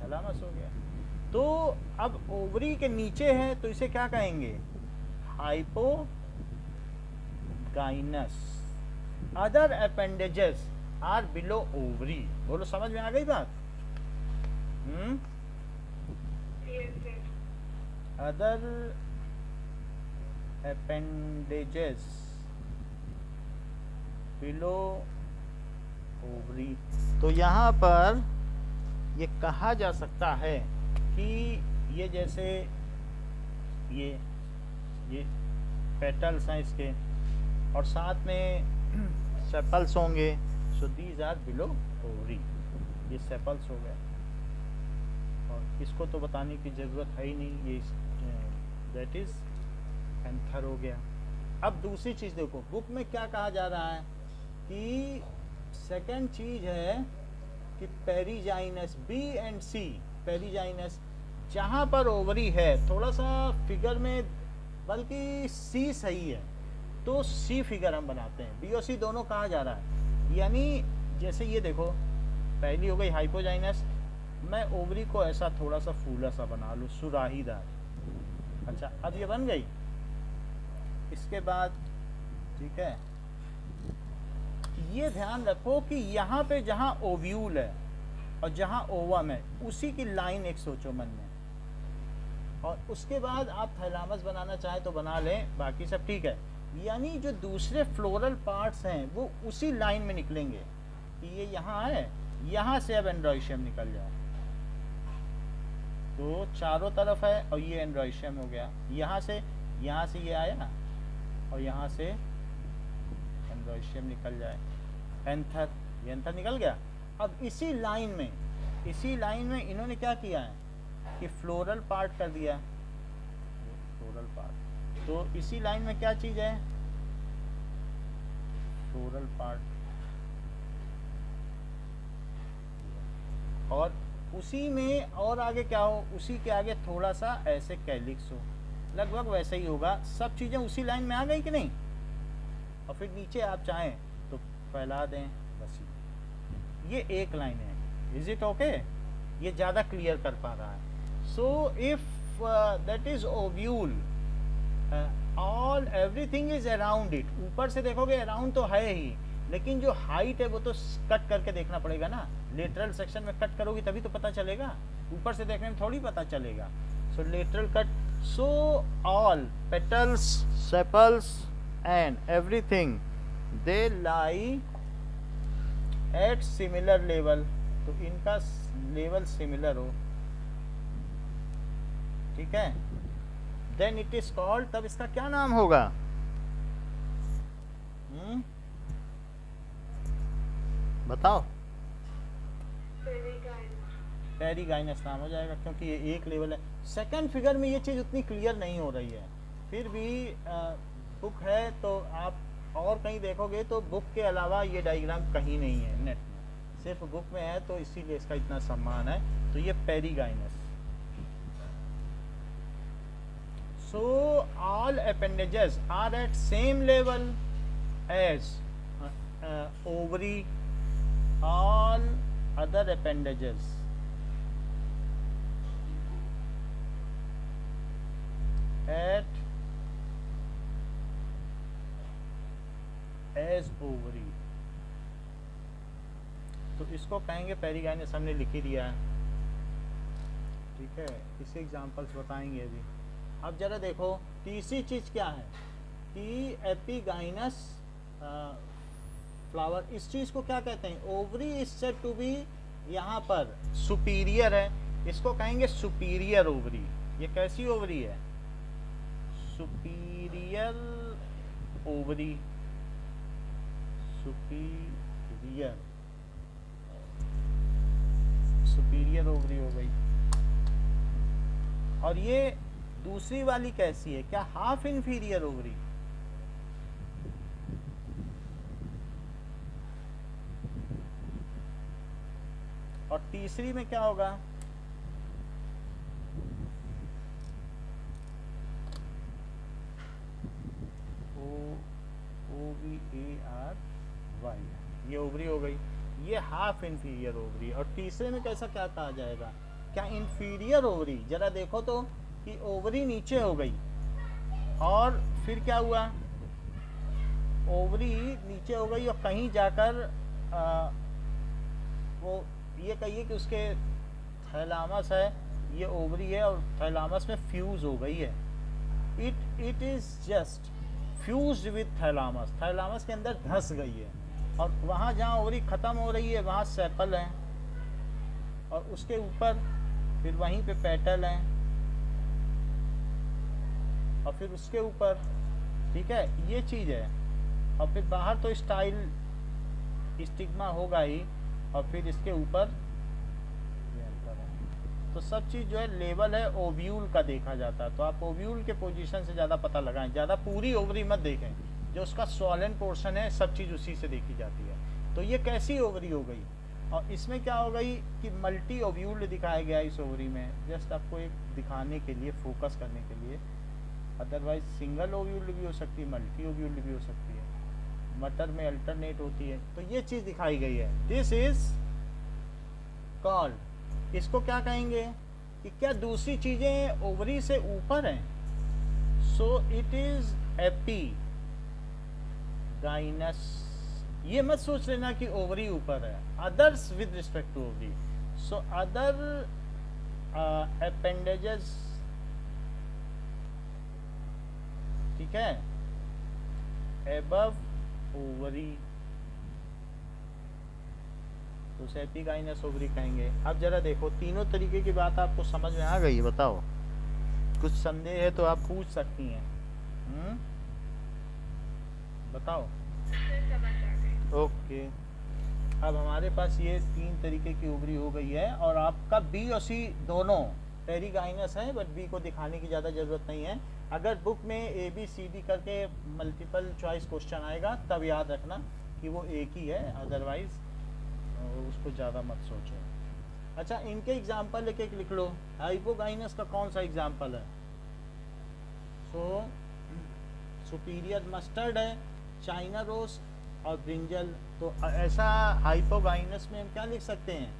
थैलामस हो गया। तो अब ओवरी के नीचे है तो इसे क्या कहेंगे, hypogynous. Other appendages are below ovary. बोलो समझ में आ गई बात? Other appendages below ovary. तो यहाँ पर ये कहा जा सकता है कि ये जैसे ये पेटल्स हैं इसके, और साथ में सेपल्स होंगे। So these are below ovary. ये सेपल्स हो गए, और इसको तो बताने की ज़रूरत है ही नहीं, ये दैट इज एंथर हो गया। अब दूसरी चीज़ देखो, बुक में क्या कहा जा रहा है कि सेकंड चीज़ है कि पेरिजाइनस, बी एंड सी। पेरिजाइनस जहाँ पर ओवरी है, थोड़ा सा फिगर में, बल्कि सी सही है तो सी फिगर हम बनाते हैं, बी और सी दोनों कहा जा रहा है। यानी जैसे ये देखो, पहली हो गई हाइपोजाइनस, मैं ओवरी को ऐसा थोड़ा सा फूला सा बना लूँ, सुराहीदार। अच्छा, अब ये बन गई। इसके बाद ठीक है, ये ध्यान रखो कि यहाँ पे जहाँ ओव्यूल है और जहाँ ओवम है, उसी की लाइन एक सोचो मन में, और उसके बाद आप थैलामस बनाना चाहे तो बना लें, बाकी सब ठीक है। यानी जो दूसरे फ्लोरल पार्ट्स हैं वो उसी लाइन में निकलेंगे कि ये यहाँ है, यहाँ से अब एंड्रोइशियम निकल जाए, तो चारों तरफ है और ये एंड्रोइशियम हो गया। यहाँ से ये आया और यहाँ से एंड्रोइशियम निकल जाए, एंथर, ये एंथर निकल गया। अब इसी लाइन में इन्होंने क्या किया है कि फ्लोरल पार्ट कर दिया, फ्लोरल पार्ट। तो इसी लाइन में क्या चीज़ है, फ्लोरल पार्ट, और उसी में और आगे क्या हो, उसी के आगे थोड़ा सा ऐसे कैलिक्स हो, लगभग वैसे ही होगा। सब चीज़ें उसी लाइन में आ गई कि नहीं? और फिर नीचे आप चाहें तो फैला दें, बस ये एक लाइन है। Is it okay? ये ज़्यादा क्लियर कर पा रहा है। So if that is ovule, all everything is around it. ऊपर से देखोगे अराउंड तो है ही, लेकिन जो हाइट है वो तो कट करके देखना पड़ेगा ना। लेटरल सेक्शन में कट करोगी तभी तो पता चलेगा, ऊपर से देखने में थोड़ी पता चलेगा। So lateral cut, so all petals, sepals and everything they lie at similar level. तो इनका लेवल सिमिलर हो, ठीक है, देन इट इज कॉल्ड, तब इसका क्या नाम होगा? बताओ। पेरिगाइनस नाम हो जाएगा, क्योंकि ये एक लेवल है। सेकंड फिगर में ये चीज़ उतनी क्लियर नहीं हो रही है, फिर भी बुक है तो आप और कहीं देखोगे तो बुक के अलावा ये डायग्राम कहीं नहीं है नेट में, सिर्फ बुक में है, तो इसीलिए इसका इतना सम्मान है। तो ये perigynous. So all appendages are at same level as ovary, all other appendages at as ovary। तो इसको कहेंगे पेरिगाइनस, हमने लिख ही दिया है, ठीक है। इसे एग्जांपल्स बताएंगे अभी। अब जरा देखो, तीसरी चीज़ क्या है कि एपिगाइनस फ्लावर, इस चीज़ को क्या कहते हैं? Ovary is said to be, यहाँ पर सुपीरियर है, इसको कहेंगे सुपीरियर ओवरी। ये कैसी ओवरी है? Superior ovary, superior, superior ovary हो गई। और ये दूसरी वाली कैसी है? क्या हाफ इंफीरियर ओवरी? और तीसरी में क्या होगा? OVARY, ये ओवरी हो गई। ये हाफ इंफीरियर ओवरी। और तीसरे में कैसा क्या कहा जाएगा, क्या इंफीरियर ओवरी। जरा देखो तो कि ओवरी नीचे हो गई और फिर क्या हुआ, ओवरी नीचे हो गई और कहीं जाकर वो ये कहिए कि उसके थैलामस है, ये ओवरी है और थैलामस में फ्यूज हो गई है। It is just fused with thalamus, thalamus के अंदर धंस गई है और वहाँ जहाँ ओवरी ख़त्म हो रही है वहाँ सेपल है और उसके ऊपर फिर वहीं पे पेटल है और फिर उसके ऊपर, ठीक है, ये चीज़ है। और फिर बाहर तो स्टाइल स्टिग्मा होगा ही और फिर इसके ऊपर तो सब चीज़ जो है लेवल है ओव्यूल का देखा जाता है। तो आप ओव्यूल के पोजीशन से ज़्यादा पता लगाएं, ज़्यादा पूरी ओवरी मत देखें, जो उसका स्वॉलन पोर्शन है सब चीज़ उसी से देखी जाती है। तो ये कैसी ओवरी हो गई और इसमें क्या हो गई कि मल्टी ओव्यूल दिखाया गया इस ओवरी में, जस्ट आपको एक दिखाने के लिए, फोकस करने के लिए। अदरवाइज सिंगल ओव्यूल भी हो सकती है, मल्टी ओव्यूल भी हो सकती है, मटर में अल्टरनेट होती है। तो ये चीज़ दिखाई गई है, दिस इज कॉल्ड, इसको क्या कहेंगे कि क्या दूसरी चीजें ओवरी से ऊपर हैं, सो इट इज एपीगाइनस। ये मत सोच लेना कि ओवरी ऊपर है, others with respect to ovary, so other appendages, ठीक है, एबव ओवरी, तो उसे एपिगाइनस ओवरी कहेंगे। अब जरा देखो, तीनों तरीके की बात आपको समझ में आ गई, बताओ, कुछ संदेह है तो आप पूछ सकती हैं। बताओ। ओके, अब हमारे पास ये 3 तरीके की ओवरी हो गई है और आपका बी और सी दोनों पेरिगाइनस है, बट बी को दिखाने की ज़्यादा ज़रूरत नहीं है। अगर बुक में ए बी सी डी करके मल्टीपल चॉइस क्वेश्चन आएगा तब याद रखना कि वो एक ही है, अदरवाइज उसको ज़्यादा मत सोचो। अच्छा, इनके एग्जाम्पल एक एक लिख लो। हाइपोगाइनस का कौन सा एग्जाम्पल है, सो सुपीरियर मस्टर्ड है, चाइना रोज और ब्रिंजल। तो ऐसा हाइपोगाइनस में हम क्या लिख सकते हैं,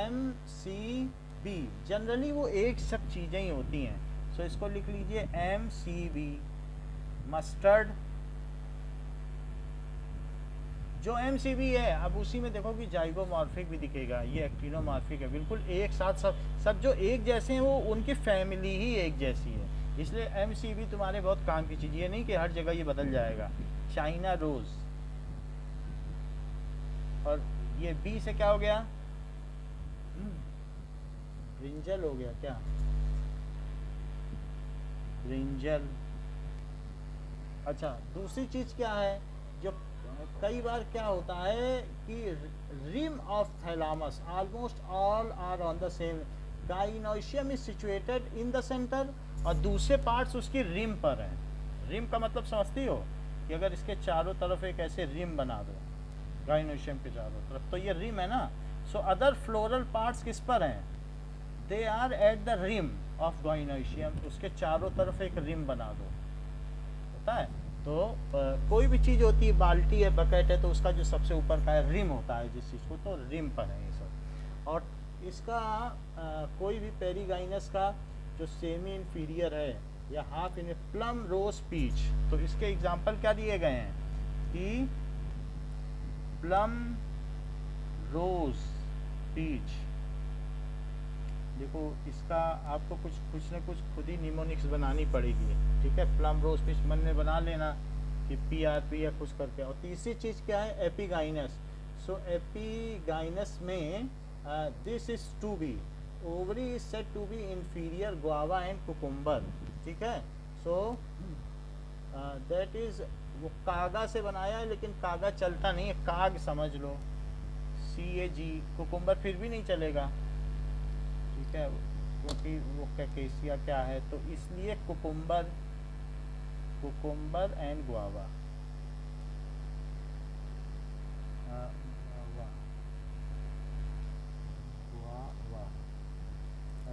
MCB, जनरली वो एक सब चीज़ें ही होती हैं, सो इसको लिख लीजिए MCB, मस्टर्ड। जो MCB है, अब उसी में देखो कि जाइगोमॉर्फिक भी दिखेगा, ये एक्टिनोमॉर्फिक है, बिल्कुल एक साथ सब जो एक जैसे हैं वो उनकी फैमिली ही एक जैसी है, इसलिए MCB तुम्हारे बहुत काम की चीज़, ये नहीं कि हर जगह ये बदल जाएगा। चाइना रोज, और ये बी से क्या हो गया, ब्रिंजल हो गया, क्या ब्रिंजल। अच्छा, दूसरी चीज़ क्या है, जो कई बार क्या होता है कि rim of thalamus, almost all are on the same, gynoecium is situated in the centre और दूसरे पार्ट्स उसकी रिम पर हैं। रिम का मतलब समझती हो कि अगर इसके चारों तरफ एक ऐसे रिम बना दो, गाइनोइशियम के चारों तरफ, तो ये रिम है ना। सो अदर फ्लोरल पार्ट्स किस पर हैं, they are at the rim of gynoecium, उसके चारों तरफ एक रिम बना दो, होता है। तो कोई भी चीज़ होती है, बाल्टी है, बकेट है, तो उसका जो सबसे ऊपर का है रिम होता है जिस चीज़ को, तो रिम पर है ये सब। और इसका कोई भी पेरिगाइनस का जो सेमी इन्फीरियर है या half in plum rose peach, तो इसके एग्जांपल क्या दिए गए हैं कि प्लम रोज पीच। देखो, इसका आपको कुछ न कुछ खुद ही निमोनिक्स बनानी पड़ेगी, ठीक है। प्लम रोज पीच मन में बना लेना कि PRP या कुछ करके। और तीसरी चीज़ क्या है, एपिगाइनस। सो एपिगाइनस में this is to be, ovary is said to be inferior guava and cucumber, ठीक है। सो दैट इज, वो कागा से बनाया है, लेकिन कागा चलता नहीं है, काग समझ लो, CAG, कुकुम्बर फिर भी नहीं चलेगा, ठीक है, क्योंकि वो कैकेसिया क्या है, तो इसलिए कुकुम्बर एंड गुआवा।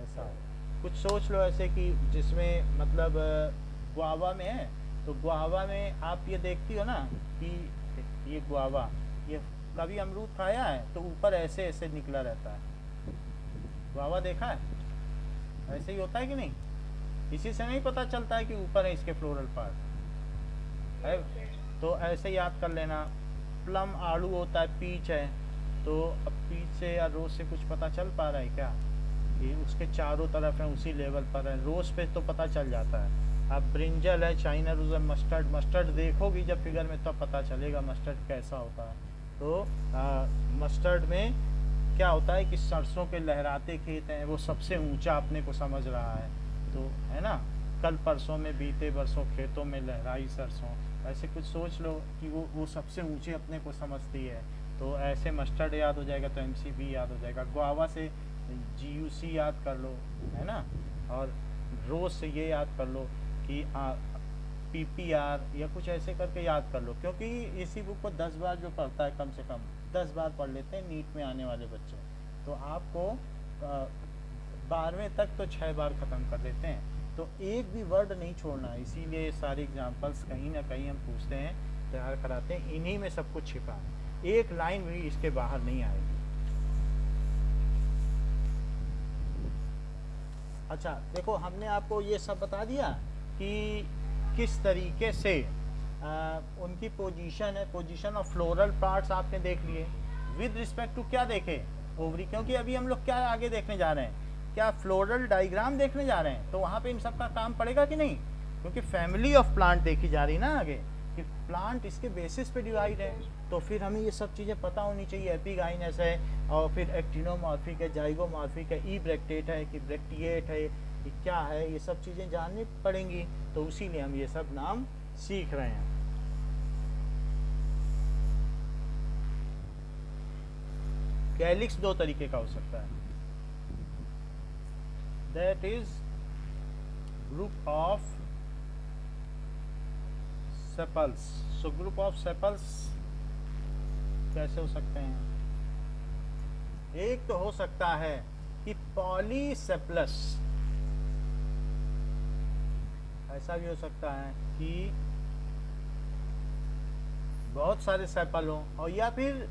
ऐसा कुछ सोच लो ऐसे कि जिसमें मतलब गुआवा में है, तो गुआवा में आप ये देखती हो ना कि ये गुआवा, ये कभी अमरूद खाया है तो ऊपर ऐसे ऐसे निकला रहता है, गुआवा देखा है? ऐसे ही होता है कि नहीं? इसी से नहीं पता चलता है कि ऊपर है इसके फ्लोरल पार्ट है। तो ऐसे याद कर लेना। प्लम आड़ू होता है, पीच है, तो अब पीच से या रोज से कुछ पता चल पा रहा है क्या कि उसके चारों तरफ है, उसी लेवल पर है? रोज पे तो पता चल जाता है। अब ब्रिंजल है, चाइना रोज है, मस्टर्ड, मस्टर्ड देखोगी जब फिगर में तब पता चलेगा मस्टर्ड कैसा होता है। तो मस्टर्ड में क्या होता है कि सरसों के लहराते खेत हैं, वो सबसे ऊंचा अपने को समझ रहा है, तो है ना, कल परसों में बीते बरसों खेतों में लहराई सरसों, ऐसे कुछ सोच लो कि वो सबसे ऊंचे अपने को समझती है। तो ऐसे मस्टर्ड याद हो जाएगा तो MCB याद हो जाएगा। गुआवा से GUC याद कर लो, है ना, और रोज से ये याद कर लो कि PPR या कुछ ऐसे करके याद कर लो, क्योंकि इसी बुक को 10 बार जो पढ़ता है, कम से कम 10 बार पढ़ लेते हैं नीट में आने वाले बच्चे, तो आपको 12वें तक तो 6 बार ख़त्म कर लेते हैं। तो एक भी वर्ड नहीं छोड़ना, इसीलिए ये सारे एग्जाम्पल्स कहीं ना कहीं हम पूछते हैं, तैयार कराते हैं, इन्हीं में सब कुछ छिपा है, एक लाइन भी इसके बाहर नहीं आएगी। अच्छा देखो, हमने आपको ये सब बता दिया कि किस तरीके से उनकी पोजीशन है, पोजीशन ऑफ फ्लोरल पार्ट्स आपने देख लिए। विद रिस्पेक्ट टू क्या देखे? ओवरी, क्योंकि अभी हम लोग क्या आगे देखने जा रहे हैं, क्या फ्लोरल डायग्राम देखने जा रहे हैं, तो वहाँ पे इन सब का काम पड़ेगा कि नहीं, क्योंकि फैमिली ऑफ प्लांट देखी जा रही ना आगे, कि प्लांट इसके बेसिस पे डिवाइड है, तो फिर हमें ये सब चीज़ें पता होनी चाहिए। एपिगाइनस है, और फिर एक्टिनोमॉर्फिक है, जाइगोमॉर्फिक है, ई ब्रैक्टेट है कि ब्रैक्टिएट है, कि क्या है, ये सब चीज़ें जाननी पड़ेंगी, तो इसीलिए हम ये सब नाम सीख रहे हैं। कैलिक्स दो तरीके का हो सकता है, that is group of sepals. So group of sepals कैसे हो सकते हैं? एक तो हो सकता है कि पॉलीसेपलस, ऐसा भी हो सकता है कि बहुत सारे सेपल हों, और या फिर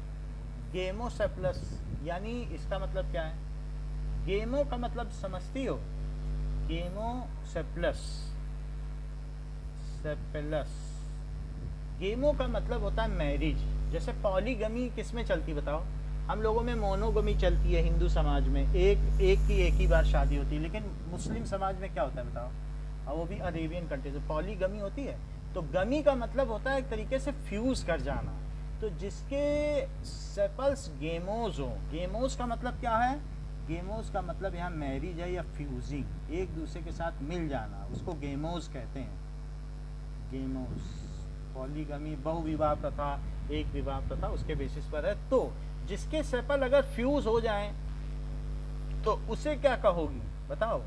गेमोसेपलस, यानी इसका मतलब क्या है? गेमो का मतलब समझती हो, गेमोसेपलस, सेपलस, गेमो का मतलब होता है मैरिज। जैसे पॉलीगमी किस में चलती बताओ? हम लोगों में मोनोगमी चलती है, हिंदू समाज में एक ही बार शादी होती है, लेकिन मुस्लिम समाज में क्या होता है बताओ? और वो भी अरेबियन कंट्री से पॉलीगमी होती है। तो गमी का मतलब होता है एक तरीके से फ्यूज कर जाना। तो जिसके सेपल्स गेमोज हो, गेमोज का मतलब क्या है? गेमोज का मतलब यहाँ मैरिज है या फ्यूजिंग, एक दूसरे के साथ मिल जाना, उसको गेमोज कहते हैं। गेमोज, पॉलीगमी बहुविवाह प्रथा, एक विवाह प्रथा उसके बेसिस पर है। तो जिसके सेपल अगर फ्यूज हो जाएं तो उसे क्या कहोगी बताओ?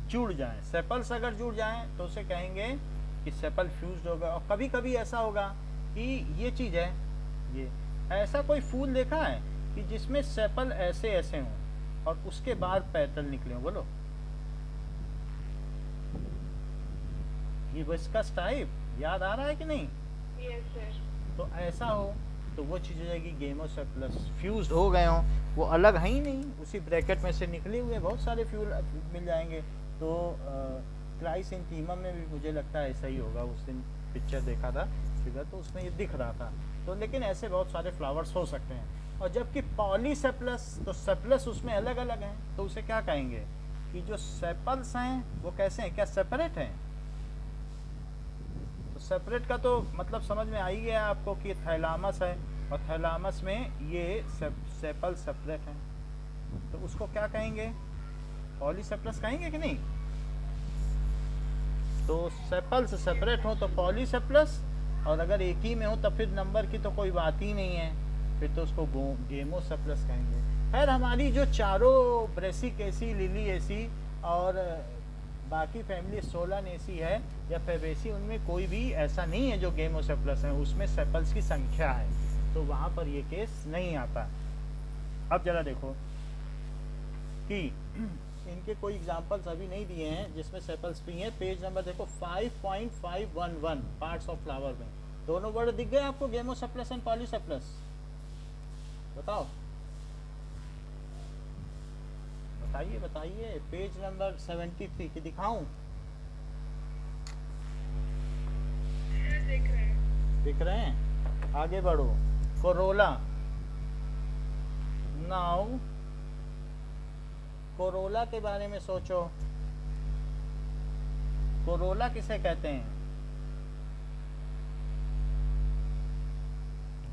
जुड़ जाएं, सेपल्स अगर जुड़ जाएं तो उसे कहेंगे कि सेपल फ्यूज्ड होगा। और कभी कभी ऐसा होगा कि ये चीज है, ये ऐसा कोई फूल देखा है कि जिसमें सेपल ऐसे ऐसे हों और उसके बाद पेटल निकले हों? बोलो, हिबिस्कस टाइप याद आ रहा है कि नहीं? Yes sir. तो ऐसा हो तो वो चीज़ हो जाएगी गेमोसेपलस, फ्यूज्ड हो गए हों, वो अलग है ही नहीं, उसी ब्रैकेट में से निकले हुए बहुत सारे फ्यूल मिल जाएंगे। तो क्राइसेंथीमम में भी मुझे लगता है ऐसा ही होगा, उस दिन पिक्चर देखा था फिगर, तो उसमें ये दिख रहा था। तो लेकिन ऐसे बहुत सारे फ्लावर्स हो सकते हैं। और जबकि पॉलीसेपलस, तो सेपलस उसमें अलग अलग हैं, तो उसे क्या कहेंगे कि जो सेपल्स हैं वो कैसे हैं, क्या सेपरेट हैं? तो सेपरेट का तो मतलब समझ में आ ही गया आपको कि थैलामस है, और थैलामस में ये सेपल सेपरेट हैं, तो उसको क्या कहेंगे? पॉलीसेपलस कहेंगे कि नहीं? तो सेपल्स सेपरेट हो तो पॉलीसेपलस, और अगर एक ही में हो तो फिर नंबर की तो कोई बात ही नहीं है, फिर तो उसको गेमोसेपलस कहेंगे। खैर हमारी जो चारों ब्रेसिकेसी, लिलिएसी और बाकी फैमिली सोलानेसी है या फेबेसी, उनमें कोई भी ऐसा नहीं है जो गेमोसेपलस है, उसमें सेपल्स की संख्या है, तो वहाँ पर ये केस नहीं आता। अब जरा देखो कि इनके कोई एग्जांपल्स अभी नहीं दिए हैं जिसमें सेपल्स भी हैं। पेज नंबर देखो 5.511 पार्ट्स ऑफ फ्लावर में, दोनों वर्ड दिख गए आपको, गेमोसेप्लस एंड पॉलीसेप्लस? बताओ बताइए बताइए। पेज नंबर 73 की दिखाऊं? दिख रहे हैं? आगे बढ़ो। कोरोला। नाउ कोरोला के बारे में सोचो। कोरोला किसे कहते हैं?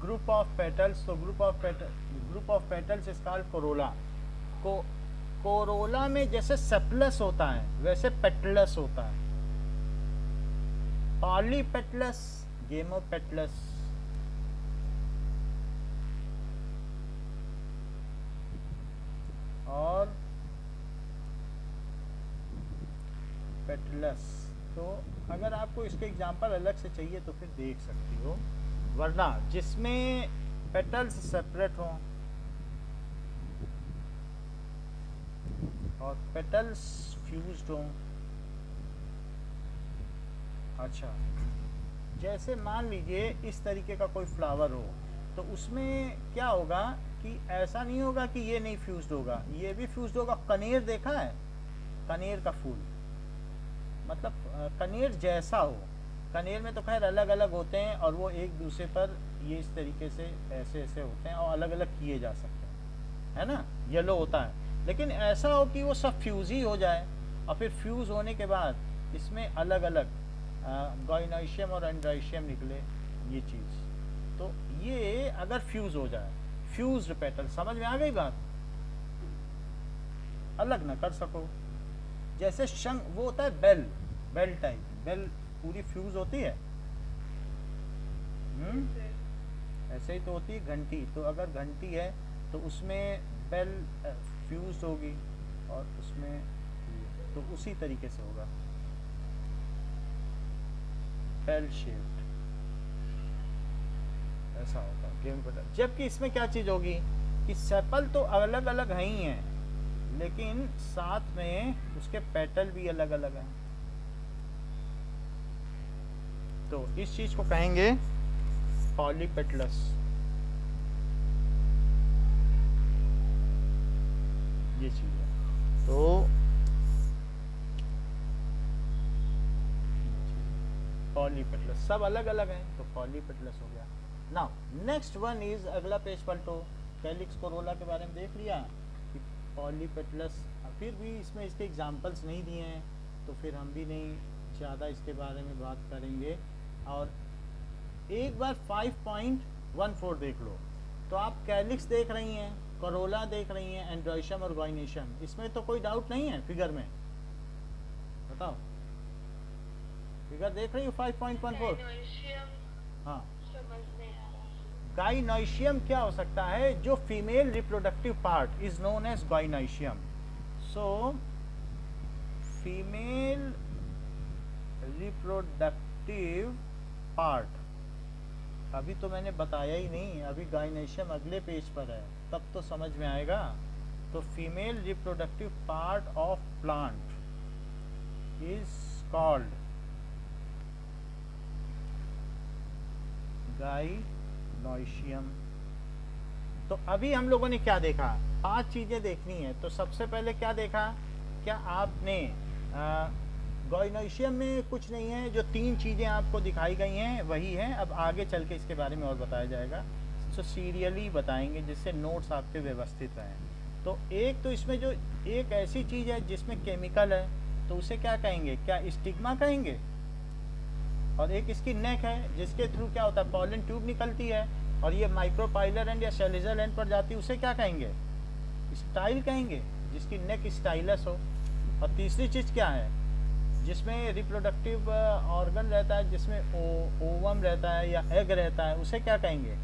Group of petals. तो group of petals is called corolla. Corolla में जैसे सेप्लस होता है वैसे पेटलस होता है। Polypetalous, gamopetalous. और पेटलस। तो अगर आपको इसके एग्जांपल अलग से चाहिए तो फिर देख सकती हो, वरना जिसमें पेटल्स सेपरेट हों और पेटल्स फ्यूज्ड हों। अच्छा, जैसे मान लीजिए इस तरीके का कोई फ्लावर हो, तो उसमें क्या होगा कि ऐसा नहीं होगा कि ये नहीं फ्यूज्ड होगा, ये भी फ्यूज्ड होगा। कनेर देखा है? कनेर का फूल, मतलब कनेर जैसा हो। कनेर में तो खैर अलग अलग होते हैं और वो एक दूसरे पर ये इस तरीके से ऐसे ऐसे होते हैं और अलग अलग किए जा सकते हैं, है ना? येलो होता है। लेकिन ऐसा हो कि वो सब फ्यूज ही हो जाए और फिर फ्यूज होने के बाद इसमें अलग अलग गाइनोइशियम और एंड्रोइशियम निकले, ये चीज़। तो ये अगर फ्यूज हो जाए, फ्यूज्ड पेटल, समझ में आ गई बात? अलग ना कर सको। जैसे शंख वो होता है बेल टाइप, बेल पूरी फ्यूज होती है। ऐसे ही तो होती है घंटी। तो अगर घंटी है तो उसमें बेल फ्यूज होगी और उसमें तो उसी तरीके से होगा, बेल शेप्ड ऐसा होगा गेम पेटल। जबकि इसमें क्या चीज होगी कि सेपल तो अलग अलग है ही हैं, लेकिन साथ में उसके पेटल भी अलग अलग हैं। तो इस चीज को कहेंगे पॉलीपेटलस। ये चीज है। तो पॉलीपेटलस सब अलग अलग हैं, तो पॉलीपेटलस हो गया। नाउ नेक्स्ट वन इज, अगला पेज पलटो। कैलिक्स कोरोला के बारे में देख लिया कि पॉलीपेटलस। फिर भी इसमें इसके एग्जांपल्स नहीं दिए हैं, तो फिर हम भी नहीं ज़्यादा इसके बारे में बात करेंगे। और एक बार 5.14 देख लो। तो आप कैलिक्स देख रही हैं, कोरोला देख रही हैं, एंड्रोइशियम और गाइनोइशियम, इसमें तो कोई डाउट नहीं है फिगर में? बताओ, फिगर देख रही हो 5.14? हाँ, गाइनोइशियम क्या हो सकता है? जो female reproductive part is known as gynoecium. So female reproductive part, अभी तो मैंने बताया ही नहीं, अभी गाइनोइशियम अगले पेज पर है, तब तो समझ में आएगा। तो female reproductive part of plant is called gynoecium. तो अभी हम लोगों ने क्या देखा? 5 चीजें देखनी है। तो सबसे पहले क्या देखा? क्या आपने गाइनोइशियम में कुछ नहीं है, जो 3 चीजें आपको दिखाई गई हैं वही है। अब आगे चल के इसके बारे में और बताया जाएगा, तो सीरियली बताएंगे जिससे नोट्स आपके व्यवस्थित रहें। तो एक तो इसमें जो एक ऐसी चीज है जिसमें केमिकल है, तो उसे क्या कहेंगे? क्या स्टिग्मा कहेंगे? और एक इसकी नेक है जिसके थ्रू क्या होता है? पॉलन ट्यूब निकलती है और ये माइक्रोपाइलर एंड या सेलिजर एंड पर जाती है, उसे क्या कहेंगे? स्टाइल कहेंगे, जिसकी नेक स्टाइलस हो। और तीसरी चीज क्या है? जिसमें रिप्रोडक्टिव ऑर्गन रहता है, जिसमें ओवम रहता है या एग रहता है, उसे क्या कहेंगे?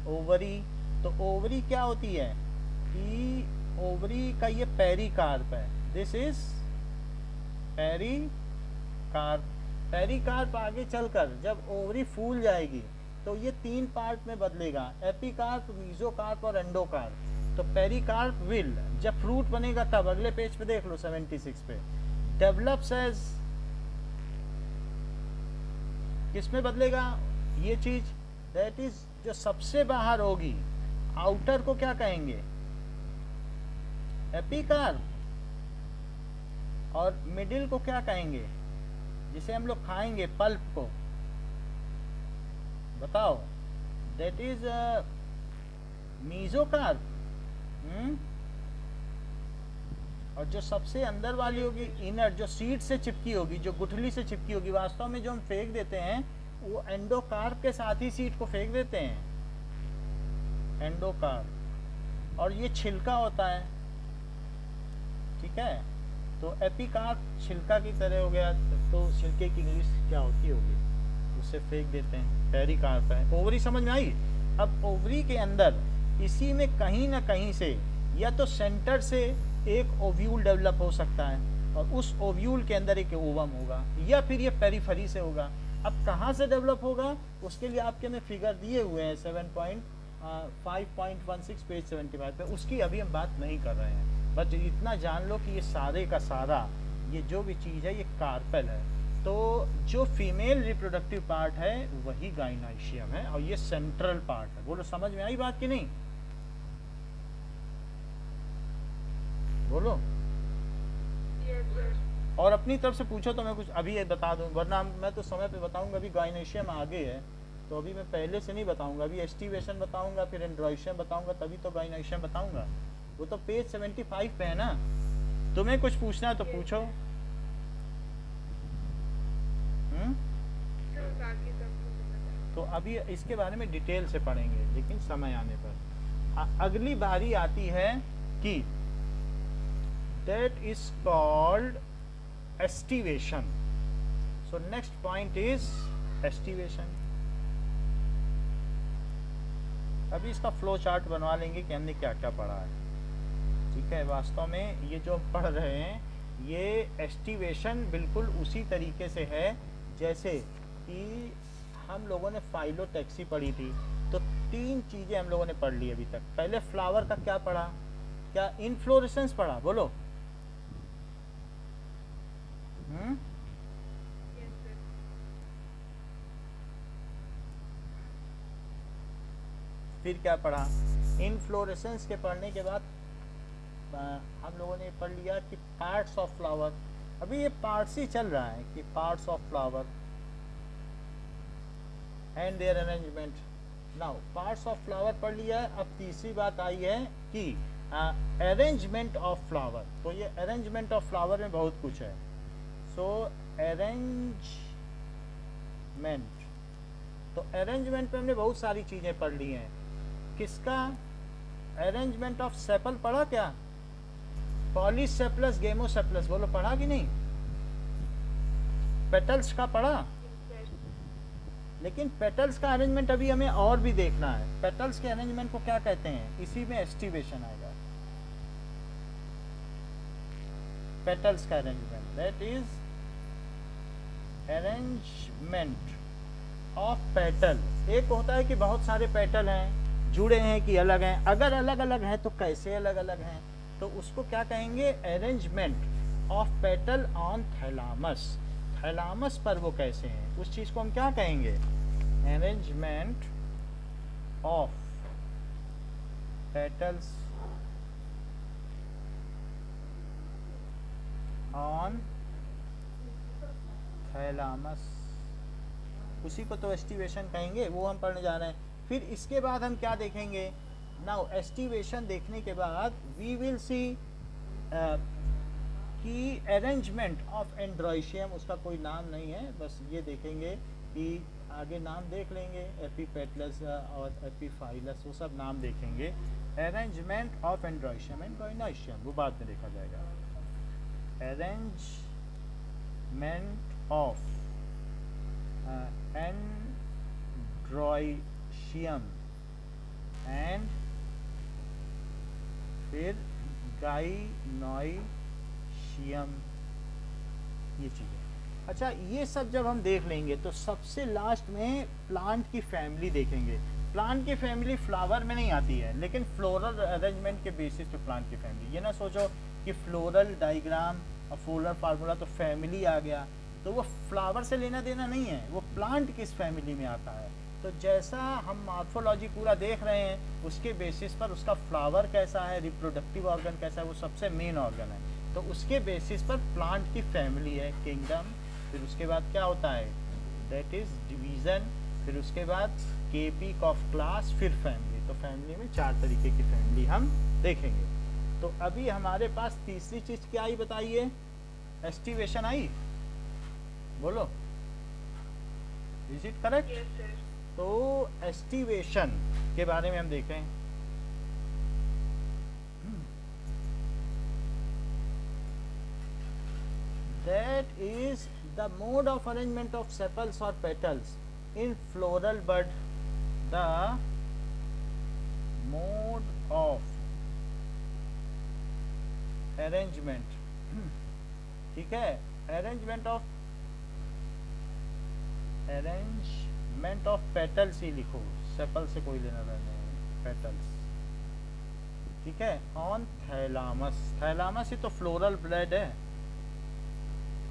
ओवरी। तो ओवरी क्या होती है कि ओवरी का ये पेरिकार्प है, दिस इज पेरिकार्प। पेरिकार्प आगे चलकर जब ओवरी फूल जाएगी तो ये 3 पार्ट में बदलेगा, एपिकार्प, मीजोकार्प और एंडोकार्प। तो पेरिकार्प विल, जब फ्रूट बनेगा तब, अगले पेज पे देख लो 76 पे, डेवलप्स एज, किसमें बदलेगा? ये चीज दैट इज जो सबसे बाहर होगी, आउटर को क्या कहेंगे, एपिकार्प, और मिडिल को क्या कहेंगे, जिसे हम लोग खाएंगे पल्प को, बताओ, दैट इज मीजोकार्प। और जो सबसे अंदर वाली होगी इनर, जो सीड से चिपकी होगी, जो गुठली से चिपकी होगी, वास्तव में जो हम फेंक देते हैं वो एंडोकार्प के साथ ही सीड को फेंक देते हैं, एंडोकार्प। और ये छिलका होता है, ठीक है, तो एपिकार्प छिलका की तरह हो गया, तो छिलके की इंग्लिश क्या होती होगी, उसे फेंक देते हैं, पेरिकार्प है। ओवरी समझ में आई। अब ओवरी के अंदर इसी में कहीं ना कहीं से या तो सेंटर से एक ओव्यूल डेवलप हो सकता है और उस ओव्यूल के अंदर एक ओवम होगा, या फिर ये पेरिफेरी से होगा। अब कहाँ से डेवलप होगा उसके लिए आपके में फिगर दिए हुए हैं 7.5.16 पेज 75 पे, उसकी अभी हम बात नहीं कर रहे हैं। बस इतना जान लो कि ये सारे का सारा ये जो भी चीज़ है ये कार्पेल है। तो जो फीमेल रिप्रोडक्टिव पार्ट है वही गाइनोइशियम है और ये सेंट्रल पार्ट है। बोलो समझ में आई बात कि नहीं, बोलो। और अपनी तरफ से पूछो तो मैं कुछ अभी ये बता दूं, वरना मैं तो समय पे बताऊंगा। अभी गाइनोइशियम आगे है तो अभी मैं पहले से नहीं बताऊंगा, अभी एस्टिवेशन बताऊंगा, फिर एंड्रोइशियम बताऊंगा, तभी तो गाइनोइशियम बताऊंगा। वो तो पेज 75 पे है ना। तुम्हें कुछ पूछना है तो पूछो। तो अभी इसके बारे में डिटेल से पढ़ेंगे, लेकिन समय आने पर। अगली बारी आती है कि that is called estivation. So next point is estivation. अभी इसका फ्लो चार्ट बनवा लेंगे कि हमने क्या क्या पढ़ा है, ठीक है। वास्तव में ये जो हम पढ़ रहे हैं ये एस्टिवेशन बिल्कुल उसी तरीके से है जैसे कि हम लोगों ने फाइलोटैक्सी पढ़ी थी। तो 3 चीज़ें हम लोगों ने पढ़ ली अभी तक। पहले फ्लावर का क्या पढ़ा, क्या इनफ्लोरेसेंस पढ़ा, बोलो। फिर क्या पढ़ा, इनफ्लोरेसेंस के पढ़ने के बाद हम लोगों ने पढ़ लिया कि पार्ट्स ऑफ फ्लावर। अभी ये पार्ट्स ही चल रहा है कि parts of flower and their arrangement. Now parts of flower पढ़ लिया है। अब तीसरी बात आई है कि अरेंजमेंट ऑफ फ्लावर। तो ये अरेंजमेंट ऑफ फ्लावर में बहुत कुछ है। सो अरेंजमेंट, तो अरेंजमेंट पे हमने बहुत सारी चीज़ें पढ़ ली हैं। किसका, अरेंजमेंट ऑफ सेपल पढ़ा क्या, पॉलीसेप्लस गेमोसेप्लस, बोलो पढ़ा कि नहीं। पेटल्स का पढ़ा, लेकिन पेटल्स का अरेंजमेंट अभी हमें और भी देखना है। पेटल्स के अरेंजमेंट को क्या कहते हैं, इसी में एस्टिवेशन आएगा। पेटल्स का arrangement, that is arrangement of petal. एक होता है कि बहुत सारे पेटल हैं, जुड़े हैं कि अलग हैं। अगर अलग अलग हैं तो कैसे अलग अलग हैं, तो उसको क्या कहेंगे, arrangement of petal on thalamus. Thalamus पर वो कैसे हैं, उस चीज को हम क्या कहेंगे, arrangement of petals on thalamus. उसी को तो एस्टिवेशन कहेंगे, वो हम पढ़ने जा रहे हैं। फिर इसके बाद हम क्या देखेंगे, नाउ एस्टिवेशन देखने के बाद वी विल सी कि अरेंजमेंट ऑफ एंड्रोइशियम, उसका कोई नाम नहीं है, बस ये देखेंगे कि आगे नाम देख लेंगे, एपीपेटलस और एपीफाइलस, वो सब नाम देखेंगे। अरेंजमेंट ऑफ एंड्रोइशियम एंड गाइनोइशियम वो बाद में देखा जाएगा। अरेंजमेंट ऑफ एंड्रोइशियम एंड फिर गाइनोइशियम, ये चीज़ें। अच्छा, ये सब जब हम देख लेंगे तो सबसे लास्ट में प्लांट की फैमिली देखेंगे। प्लांट की फैमिली फ्लावर में नहीं आती है, लेकिन फ्लोरल अरेंजमेंट के बेसिस पे प्लांट की फैमिली। ये ना सोचो कि फ्लोरल डायग्राम और फ्लोरल फार्मूला तो फैमिली आ गया, तो वो फ्लावर से लेना देना नहीं है, वो प्लांट किस फैमिली में आता है तो जैसा हम मॉर्फोलॉजी पूरा देख रहे हैं उसके बेसिस पर उसका फ्लावर कैसा है, रिप्रोडक्टिव ऑर्गन कैसा है, वो सबसे मेन ऑर्गन है। तो उसके बेसिस पर प्लांट की फैमिली है, किंगडम, फिर उसके बाद क्या होता है, दैट इज डिवीजन, फिर उसके बाद केपीक ऑफ क्लास, फिर फैमिली। तो फैमिली में 4 तरीके की फैमिली हम देखेंगे। तो अभी हमारे पास तीसरी चीज क्या आई बताइए, एस्टिवेशन आई, बोलो, is it correct? Yes, sir. तो एस्टिवेशन के बारे में हम देखें। That is the mode of arrangement of sepals or petals in floral bud. The mode of arrangement, ठीक है, arrangement ऑफ पेटल्स ही लिखो, सेपल से कोई लेना देना नहीं, पेटल्स, ठीक है, ऑन थैलामस। थैलामस ही तो फ्लोरल ब्लेड है,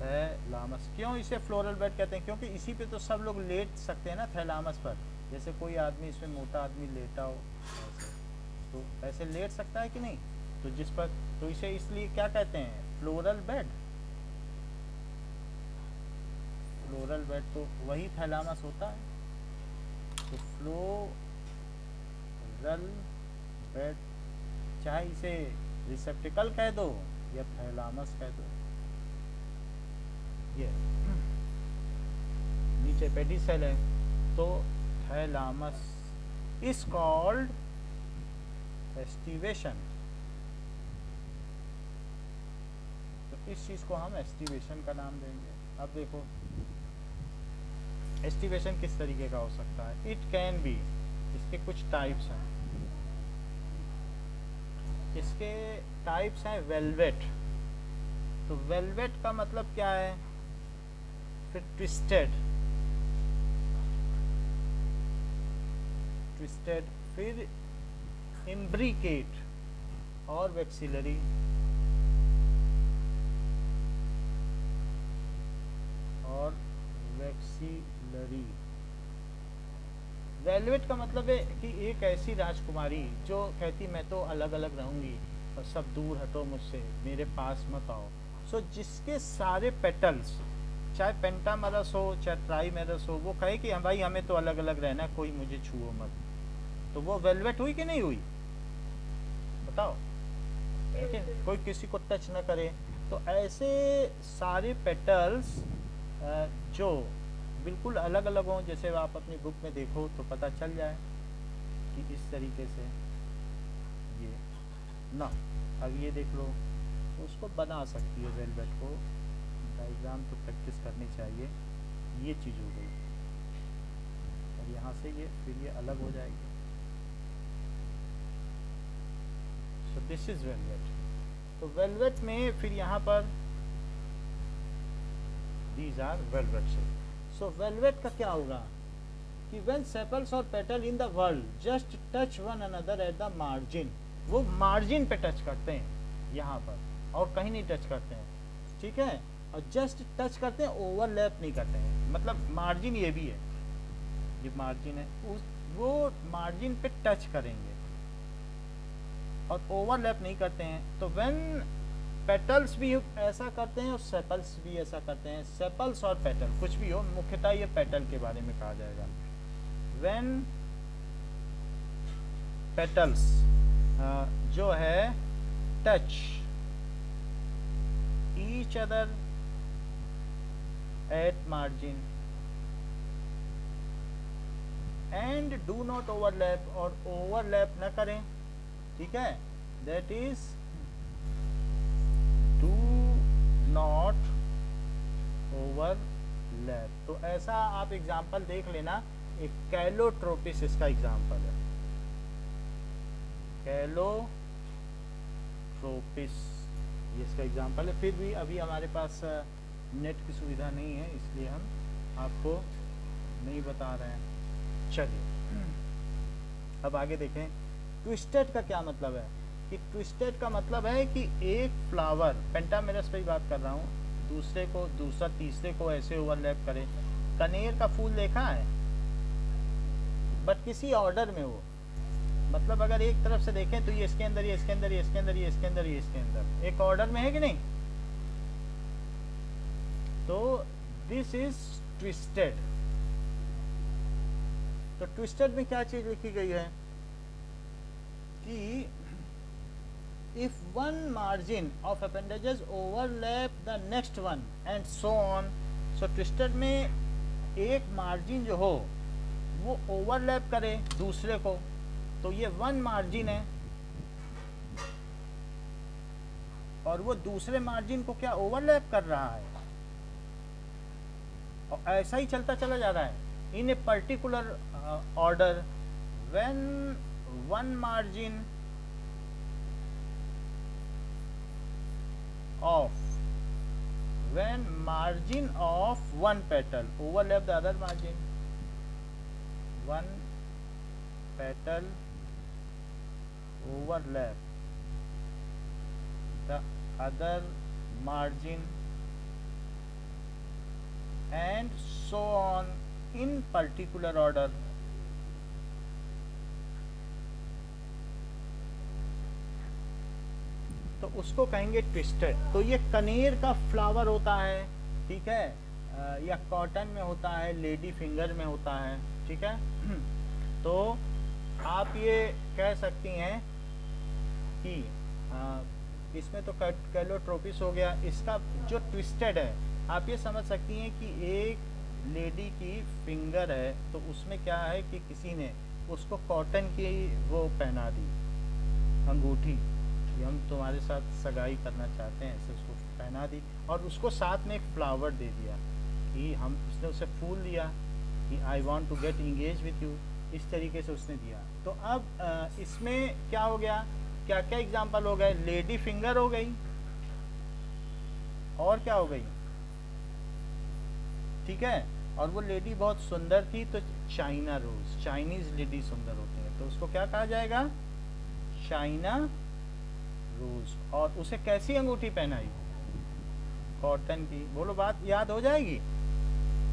थैलामस। क्यों इसे फ्लोरल ब्लेड कहते हैं? क्योंकि इसी पे तो सब लोग लेट सकते हैं ना, थैलामस पर। जैसे कोई आदमी, इसमें मोटा आदमी लेटा हो ऐसे, तो ऐसे लेट सकता है कि नहीं, तो जिस पर, तो इसे इसलिए क्या कहते हैं, फ्लोरल बेड। फ्लोरल बेड तो वही थैलामस होता है। तो फ्लोरल बेड, चाहे इसे रिसेप्टिकल कह दो या थैलामस कह दो, ये नीचे पेडिसेल है, तो थैलामस इज कॉल्ड एस्टिवेशन। तो इस चीज को हम एस्टिवेशन का नाम देंगे। अब देखो एस्टिवेशन किस तरीके का हो सकता है, इट कैन बी, इसके कुछ टाइप्स हैं। इसके टाइप्स हैं वेलवेट। तो वेलवेट का मतलब क्या है, फिर ट्विस्टेड, फिर इम्ब्रिकेट और वेक्सिलरी, और वेक्सिलरी। वेलवेट का मतलब है कि एक ऐसी राजकुमारी जो कहती मैं तो अलग अलग रहूंगी और सब दूर हटो मुझसे, मेरे पास मत आओ। सो जिसके सारे पेटल्स, चाहे पेंटामेरस हो चाहे ट्राईमेरस हो, वो कहे कि भाई हमें तो अलग अलग रहना, कोई मुझे छुओ मत, तो वो वेलवेट हुई कि नहीं हुई, बताओ? ठीक है, कोई किसी को टच न करे। तो ऐसे सारे पेटल्स जो बिल्कुल अलग अलग हों, जैसे आप अपनी बुक में देखो तो पता चल जाए कि इस तरीके से ये ना, अब ये देख लो, तो उसको बना सकती है वेलवेट को। डायग्राम तो प्रैक्टिस करनी चाहिए। ये चीज़ हो गई, और यहाँ से ये फिर ये अलग हो जाएगी। सो दिस इज वेलवेट। तो वेलवेट में फिर यहाँ पर these are velvet shape. So velvet का क्या होगा कि when sepals or petal in the world just touch one another at the margin, वो मार्जिन पे टच करते हैं यहाँ पर, और कहीं नहीं टच करते हैं, ठीक है, और जस्ट टच करते हैं, ओवरलैप नहीं करते हैं। मतलब मार्जिन ये भी है, ये मार्जिन है, वो मार्जिन पे टच करेंगे और ओवरलैप नहीं करते हैं। तो when पेटल्स भी ऐसा करते हैं और सेपल्स भी ऐसा करते हैं। सेपल्स और पेटल कुछ भी हो, मुख्यतः ये पेटल के बारे में कहा जाएगा। व्हेन पेटल्स जो है touch each other at margin and do not overlap, और ओवरलैप न करें, ठीक है, that is do not overlap. तो ऐसा आप एग्जाम्पल देख लेना, एक कैलोट्रोपिस इसका एग्जाम्पल है, कैलोट्रोपिस ये इसका एग्जाम्पल है। फिर भी अभी हमारे पास नेट की सुविधा नहीं है, इसलिए हम आपको नहीं बता रहे हैं। चलिए अब आगे देखें। ट्विस्टेड का क्या मतलब है कि ट्विस्टेड का मतलब है कि एक फ्लावर, पेंटामेरस पे ही बात कर रहा हूँ, दूसरे को, दूसरा तीसरे को ऐसे ओवरलैप करे। कनेर का फूल देखा है, बट किसी ऑर्डर में हो, मतलब अगर एक तरफ से देखें तो ये इसके अंदर, ये इसके अंदर, ये इसके अंदर, ये इसके अंदर, ये इसके अंदर, एक ऑर्डर में है कि नहीं? तो दिस इज ट्विस्टेड। तो ट्विस्टेड में क्या चीज लिखी गई है कि if one margin of appendages overlap the next one and so on. So twisted में एक मार्जिन जो हो वो ओवरलैप करे दूसरे को, तो ये वन मार्जिन है और वो दूसरे मार्जिन को क्या ओवरलैप कर रहा है, और ऐसा ही चलता चला जा रहा है in a particular order. When one margin of when margin of one petal overlap the other margin, one petal overlap the other margin and so on in particular order। तो उसको कहेंगे ट्विस्टेड। तो ये कनेर का फ्लावर होता है, ठीक है, या कॉटन में होता है, लेडी फिंगर में होता है, ठीक है। तो आप ये कह सकती हैं कि इसमें तो कैलोट्रोपिस हो गया, इसका जो ट्विस्टेड है आप ये समझ सकती हैं कि एक लेडी की फिंगर है तो उसमें क्या है कि किसी ने उसको कॉटन की वो पहना दी अंगूठी, हम तुम्हारे साथ सगाई करना चाहते हैं, ऐसे उसको पहना दी और उसको साथ में एक फ्लावर दे दिया कि हम, उसने उसे फूल दिया कि I want to get engage with you, इस तरीके से उसने दिया। तो अब इसमें क्या हो गया, क्या क्या एग्जांपल हो गए, लेडी फिंगर हो गई और क्या हो गई, ठीक है, और वो लेडी बहुत सुंदर थी तो चाइना रोज, चाइनीज लेडी सुंदर होती है तो उसको क्या कहा जाएगा, चाइना रोज। और उसे कैसी अंगूठी पहनाई, कॉटन की। बोलो बात याद हो जाएगी,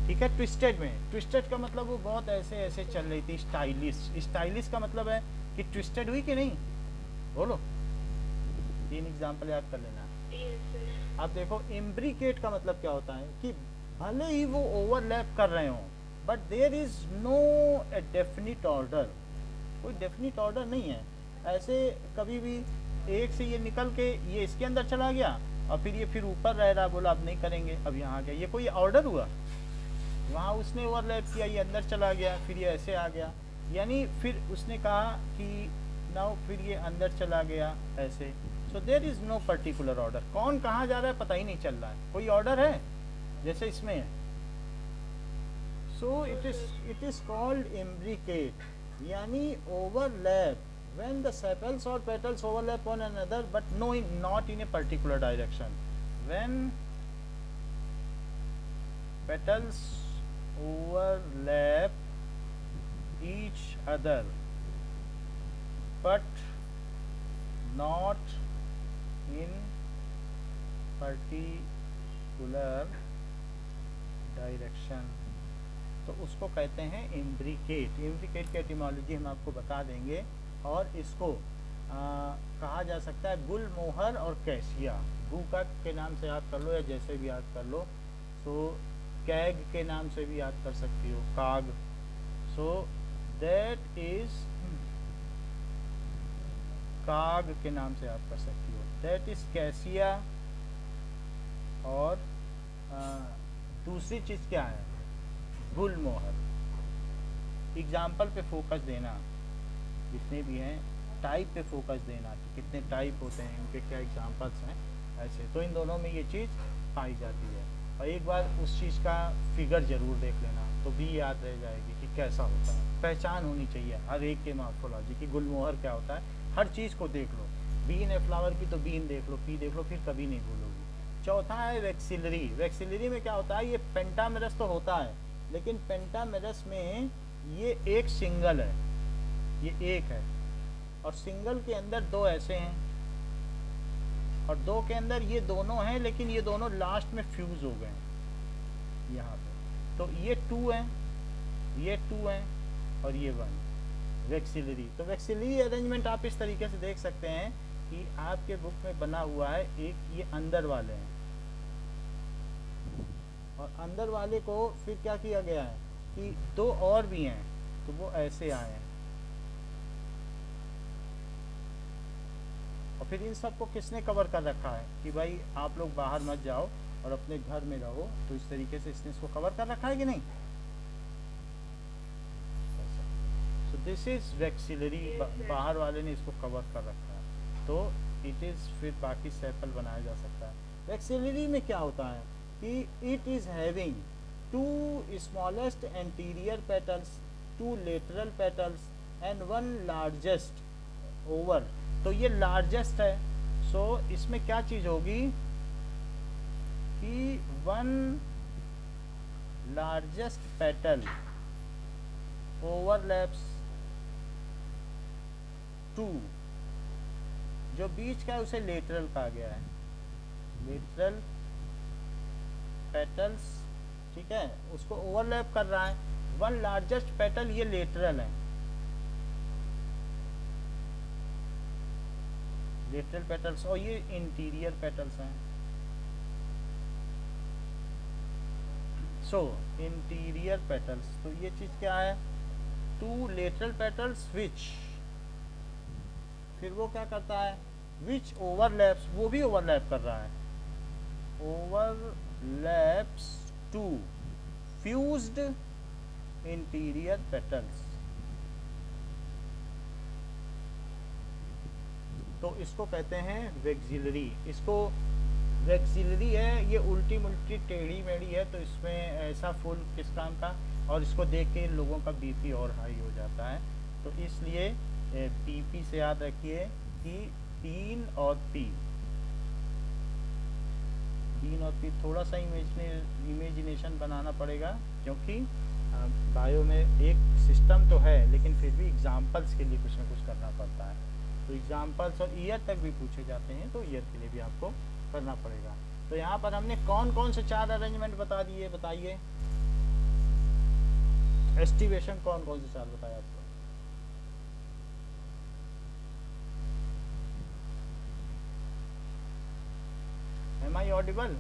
ठीक है। ट्विस्टेड में, ट्विस्टेड का मतलब वो बहुत ऐसे ऐसे चल रही थी, स्टाइलिश। स्टाइलिश का मतलब है कि ट्विस्टेड हुई कि नहीं, बोलो 3 एग्जांपल याद कर लेना। अब देखो इम्ब्रिकेट का मतलब क्या होता है कि भले ही वो ओवरलैप कर रहे हो but there is no a definite order, कोई डेफिनिट ऑर्डर नहीं है। ऐसे कभी भी एक से ये निकल के ये इसके अंदर चला गया और फिर ये फिर ऊपर रह रहा, बोला अब नहीं करेंगे, अब यहाँ आ गया, ये कोई ऑर्डर हुआ, वहाँ उसने ओवरलैप किया, ये अंदर चला गया, फिर ये ऐसे आ गया, यानी फिर उसने कहा कि नाउ फिर ये अंदर चला गया ऐसे। So there is no particular order, कौन कहाँ जा रहा है पता ही नहीं चल रहा है, कोई ऑर्डर है जैसे इसमें है। सो इट इज कॉल्ड इम्ब्रिकेट, यानी overlap when the sepals or petals overlap one another but not in a particular direction, when petals overlap each other but not in particular direction, तो उसको कहते हैं इम्ब्रिकेट। इम्ब्रिकेट की etymology हम आपको बता देंगे और इसको कहा जा सकता है गुलमोहर और कैसिया। गूका के नाम से याद कर लो या जैसे भी याद कर लो, सो कैग के नाम से भी याद कर सकती हो, काग। सो दैट इज काग के नाम से याद कर सकती हो, दैट इज कैसिया। और दूसरी चीज़ क्या है, गुलमोहर। एग्जाम्पल पे फोकस देना, जितने भी हैं टाइप पे फोकस देना कि कितने टाइप होते हैं, उनके क्या एग्जांपल्स हैं, ऐसे। तो इन दोनों में ये चीज़ पाई जाती है। और एक बार उस चीज़ का फिगर ज़रूर देख लेना तो भी याद रह जाएगी कि कैसा होता है, पहचान होनी चाहिए हर एक के मॉर्फोलॉजी की, गुलमोहर क्या होता है, हर चीज़ को देख लो। बीन है फ्लावर की तो बीन देख लो, पी देख लो, फिर कभी नहीं भूलोगी। चौथा है वैक्सिलरी। वैक्सिलरी में क्या होता है, ये पेंटामेरस तो होता है लेकिन पेंटामेरस में ये एक सिंगल है, ये एक है, और सिंगल के अंदर 2 ऐसे हैं और 2 के अंदर ये दोनों हैं लेकिन ये दोनों लास्ट में फ्यूज हो गए यहाँ पे। तो ये 2 है, ये 2 है और ये 1। वैक्सिलरी। तो वैक्सिलरी अरेंजमेंट आप इस तरीके से देख सकते हैं कि आपके बुक में बना हुआ है, एक ये अंदर वाले हैं और अंदर वाले को फिर क्या किया गया है कि दो और भी हैं तो वो ऐसे आए हैं, और फिर इन सबको किसने कवर कर रखा है कि भाई आप लोग बाहर मत जाओ और अपने घर में रहो, तो इस तरीके से इसने इसको कवर कर रखा है कि नहीं। सो दिस इज वैक्सिलरी, बाहर वाले ने इसको कवर कर रखा है, तो इट इज़ फिर बाकी सेपल बनाया जा सकता है। वैक्सिलरी में क्या होता है कि it is having two smallest anterior petals, two lateral petals and one largest over. तो ये लार्जेस्ट है, सो इसमें क्या चीज़ होगी कि one largest petal overlaps two, जो बीच का है उसे लेटरल कहा गया है, लेटरल पेटल्स, ठीक है, उसको ओवरलैप कर रहा है। वन लार्जेस्ट पेटल ये लेटरल है, लेटरल पेटल्स, और ये इंटीरियर पेटल्स हैं। सो इंटीरियर पेटल्स, तो ये चीज क्या है, टू लेटरल पेटल्स विच, फिर वो क्या करता है, विच ओवरलैप्स, वो भी ओवरलैप कर रहा है, overlaps two fused interior petals. तो इसको कहते हैं वैक्सिलरी। इसको वैक्सिलरी है, ये उल्टी मुल्टी टेढ़ी मेढ़ी है, तो इसमें ऐसा फूल किस काम का, और इसको देख के लोगों का बीपी और हाई हो जाता है। तो इसलिए पीपी से याद रखिए कि पीन और पी, पीन और पी थोड़ा सा इमेजिनेशन बनाना पड़ेगा, क्योंकि बायो में एक सिस्टम तो है लेकिन फिर भी एग्जाम्पल्स के लिए कुछ ना कुछ करना पड़ता है। तो एग्जाम्पल्स और ईयर तक भी पूछे जाते हैं, तो ईयर के लिए भी आपको करना पड़ेगा। तो यहाँ पर हमने कौन कौन से 4 अरेंजमेंट बता दिए, बताइए। एस्टिवेशन कौन कौन से 4 बताया आपको? Am I audible?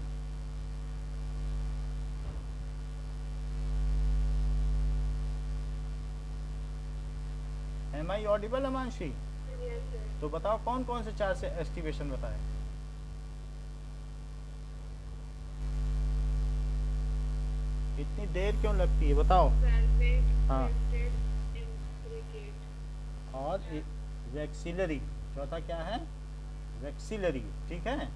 Am I audible अमांशी? तो बताओ कौन कौन से 4 से एस्टिवेशन बताए। इतनी देर क्यों लगती है बताओ। हाँ, और वैक्सिलरी, चौथा क्या है, वैक्सिलरी, ठीक है।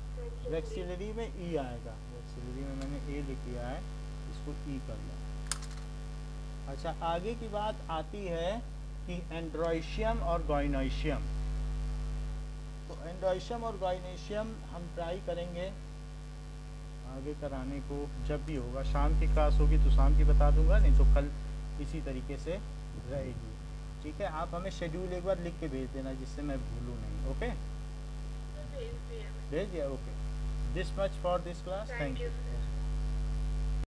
वैक्सिलरी में ई आएगा, वैक्सिलरी में मैंने ए लिख दिया है, इसको ई कर लो। अच्छा, आगे की बात आती है कि एंड्रोइशियम और गाइनोइशियम। तो एंड्रोइशियम और गाइनोइशियम हम ट्राई करेंगे आगे कराने को, जब भी होगा। शाम की क्लास होगी तो शाम की बता दूंगा, नहीं तो कल इसी तरीके से रहेगी, ठीक है। आप हमें शेड्यूल एक बार लिख के भेज देना जिससे मैं भूलूँ नहीं, ओके। भेज दिया, okay. This much for this class, thank you.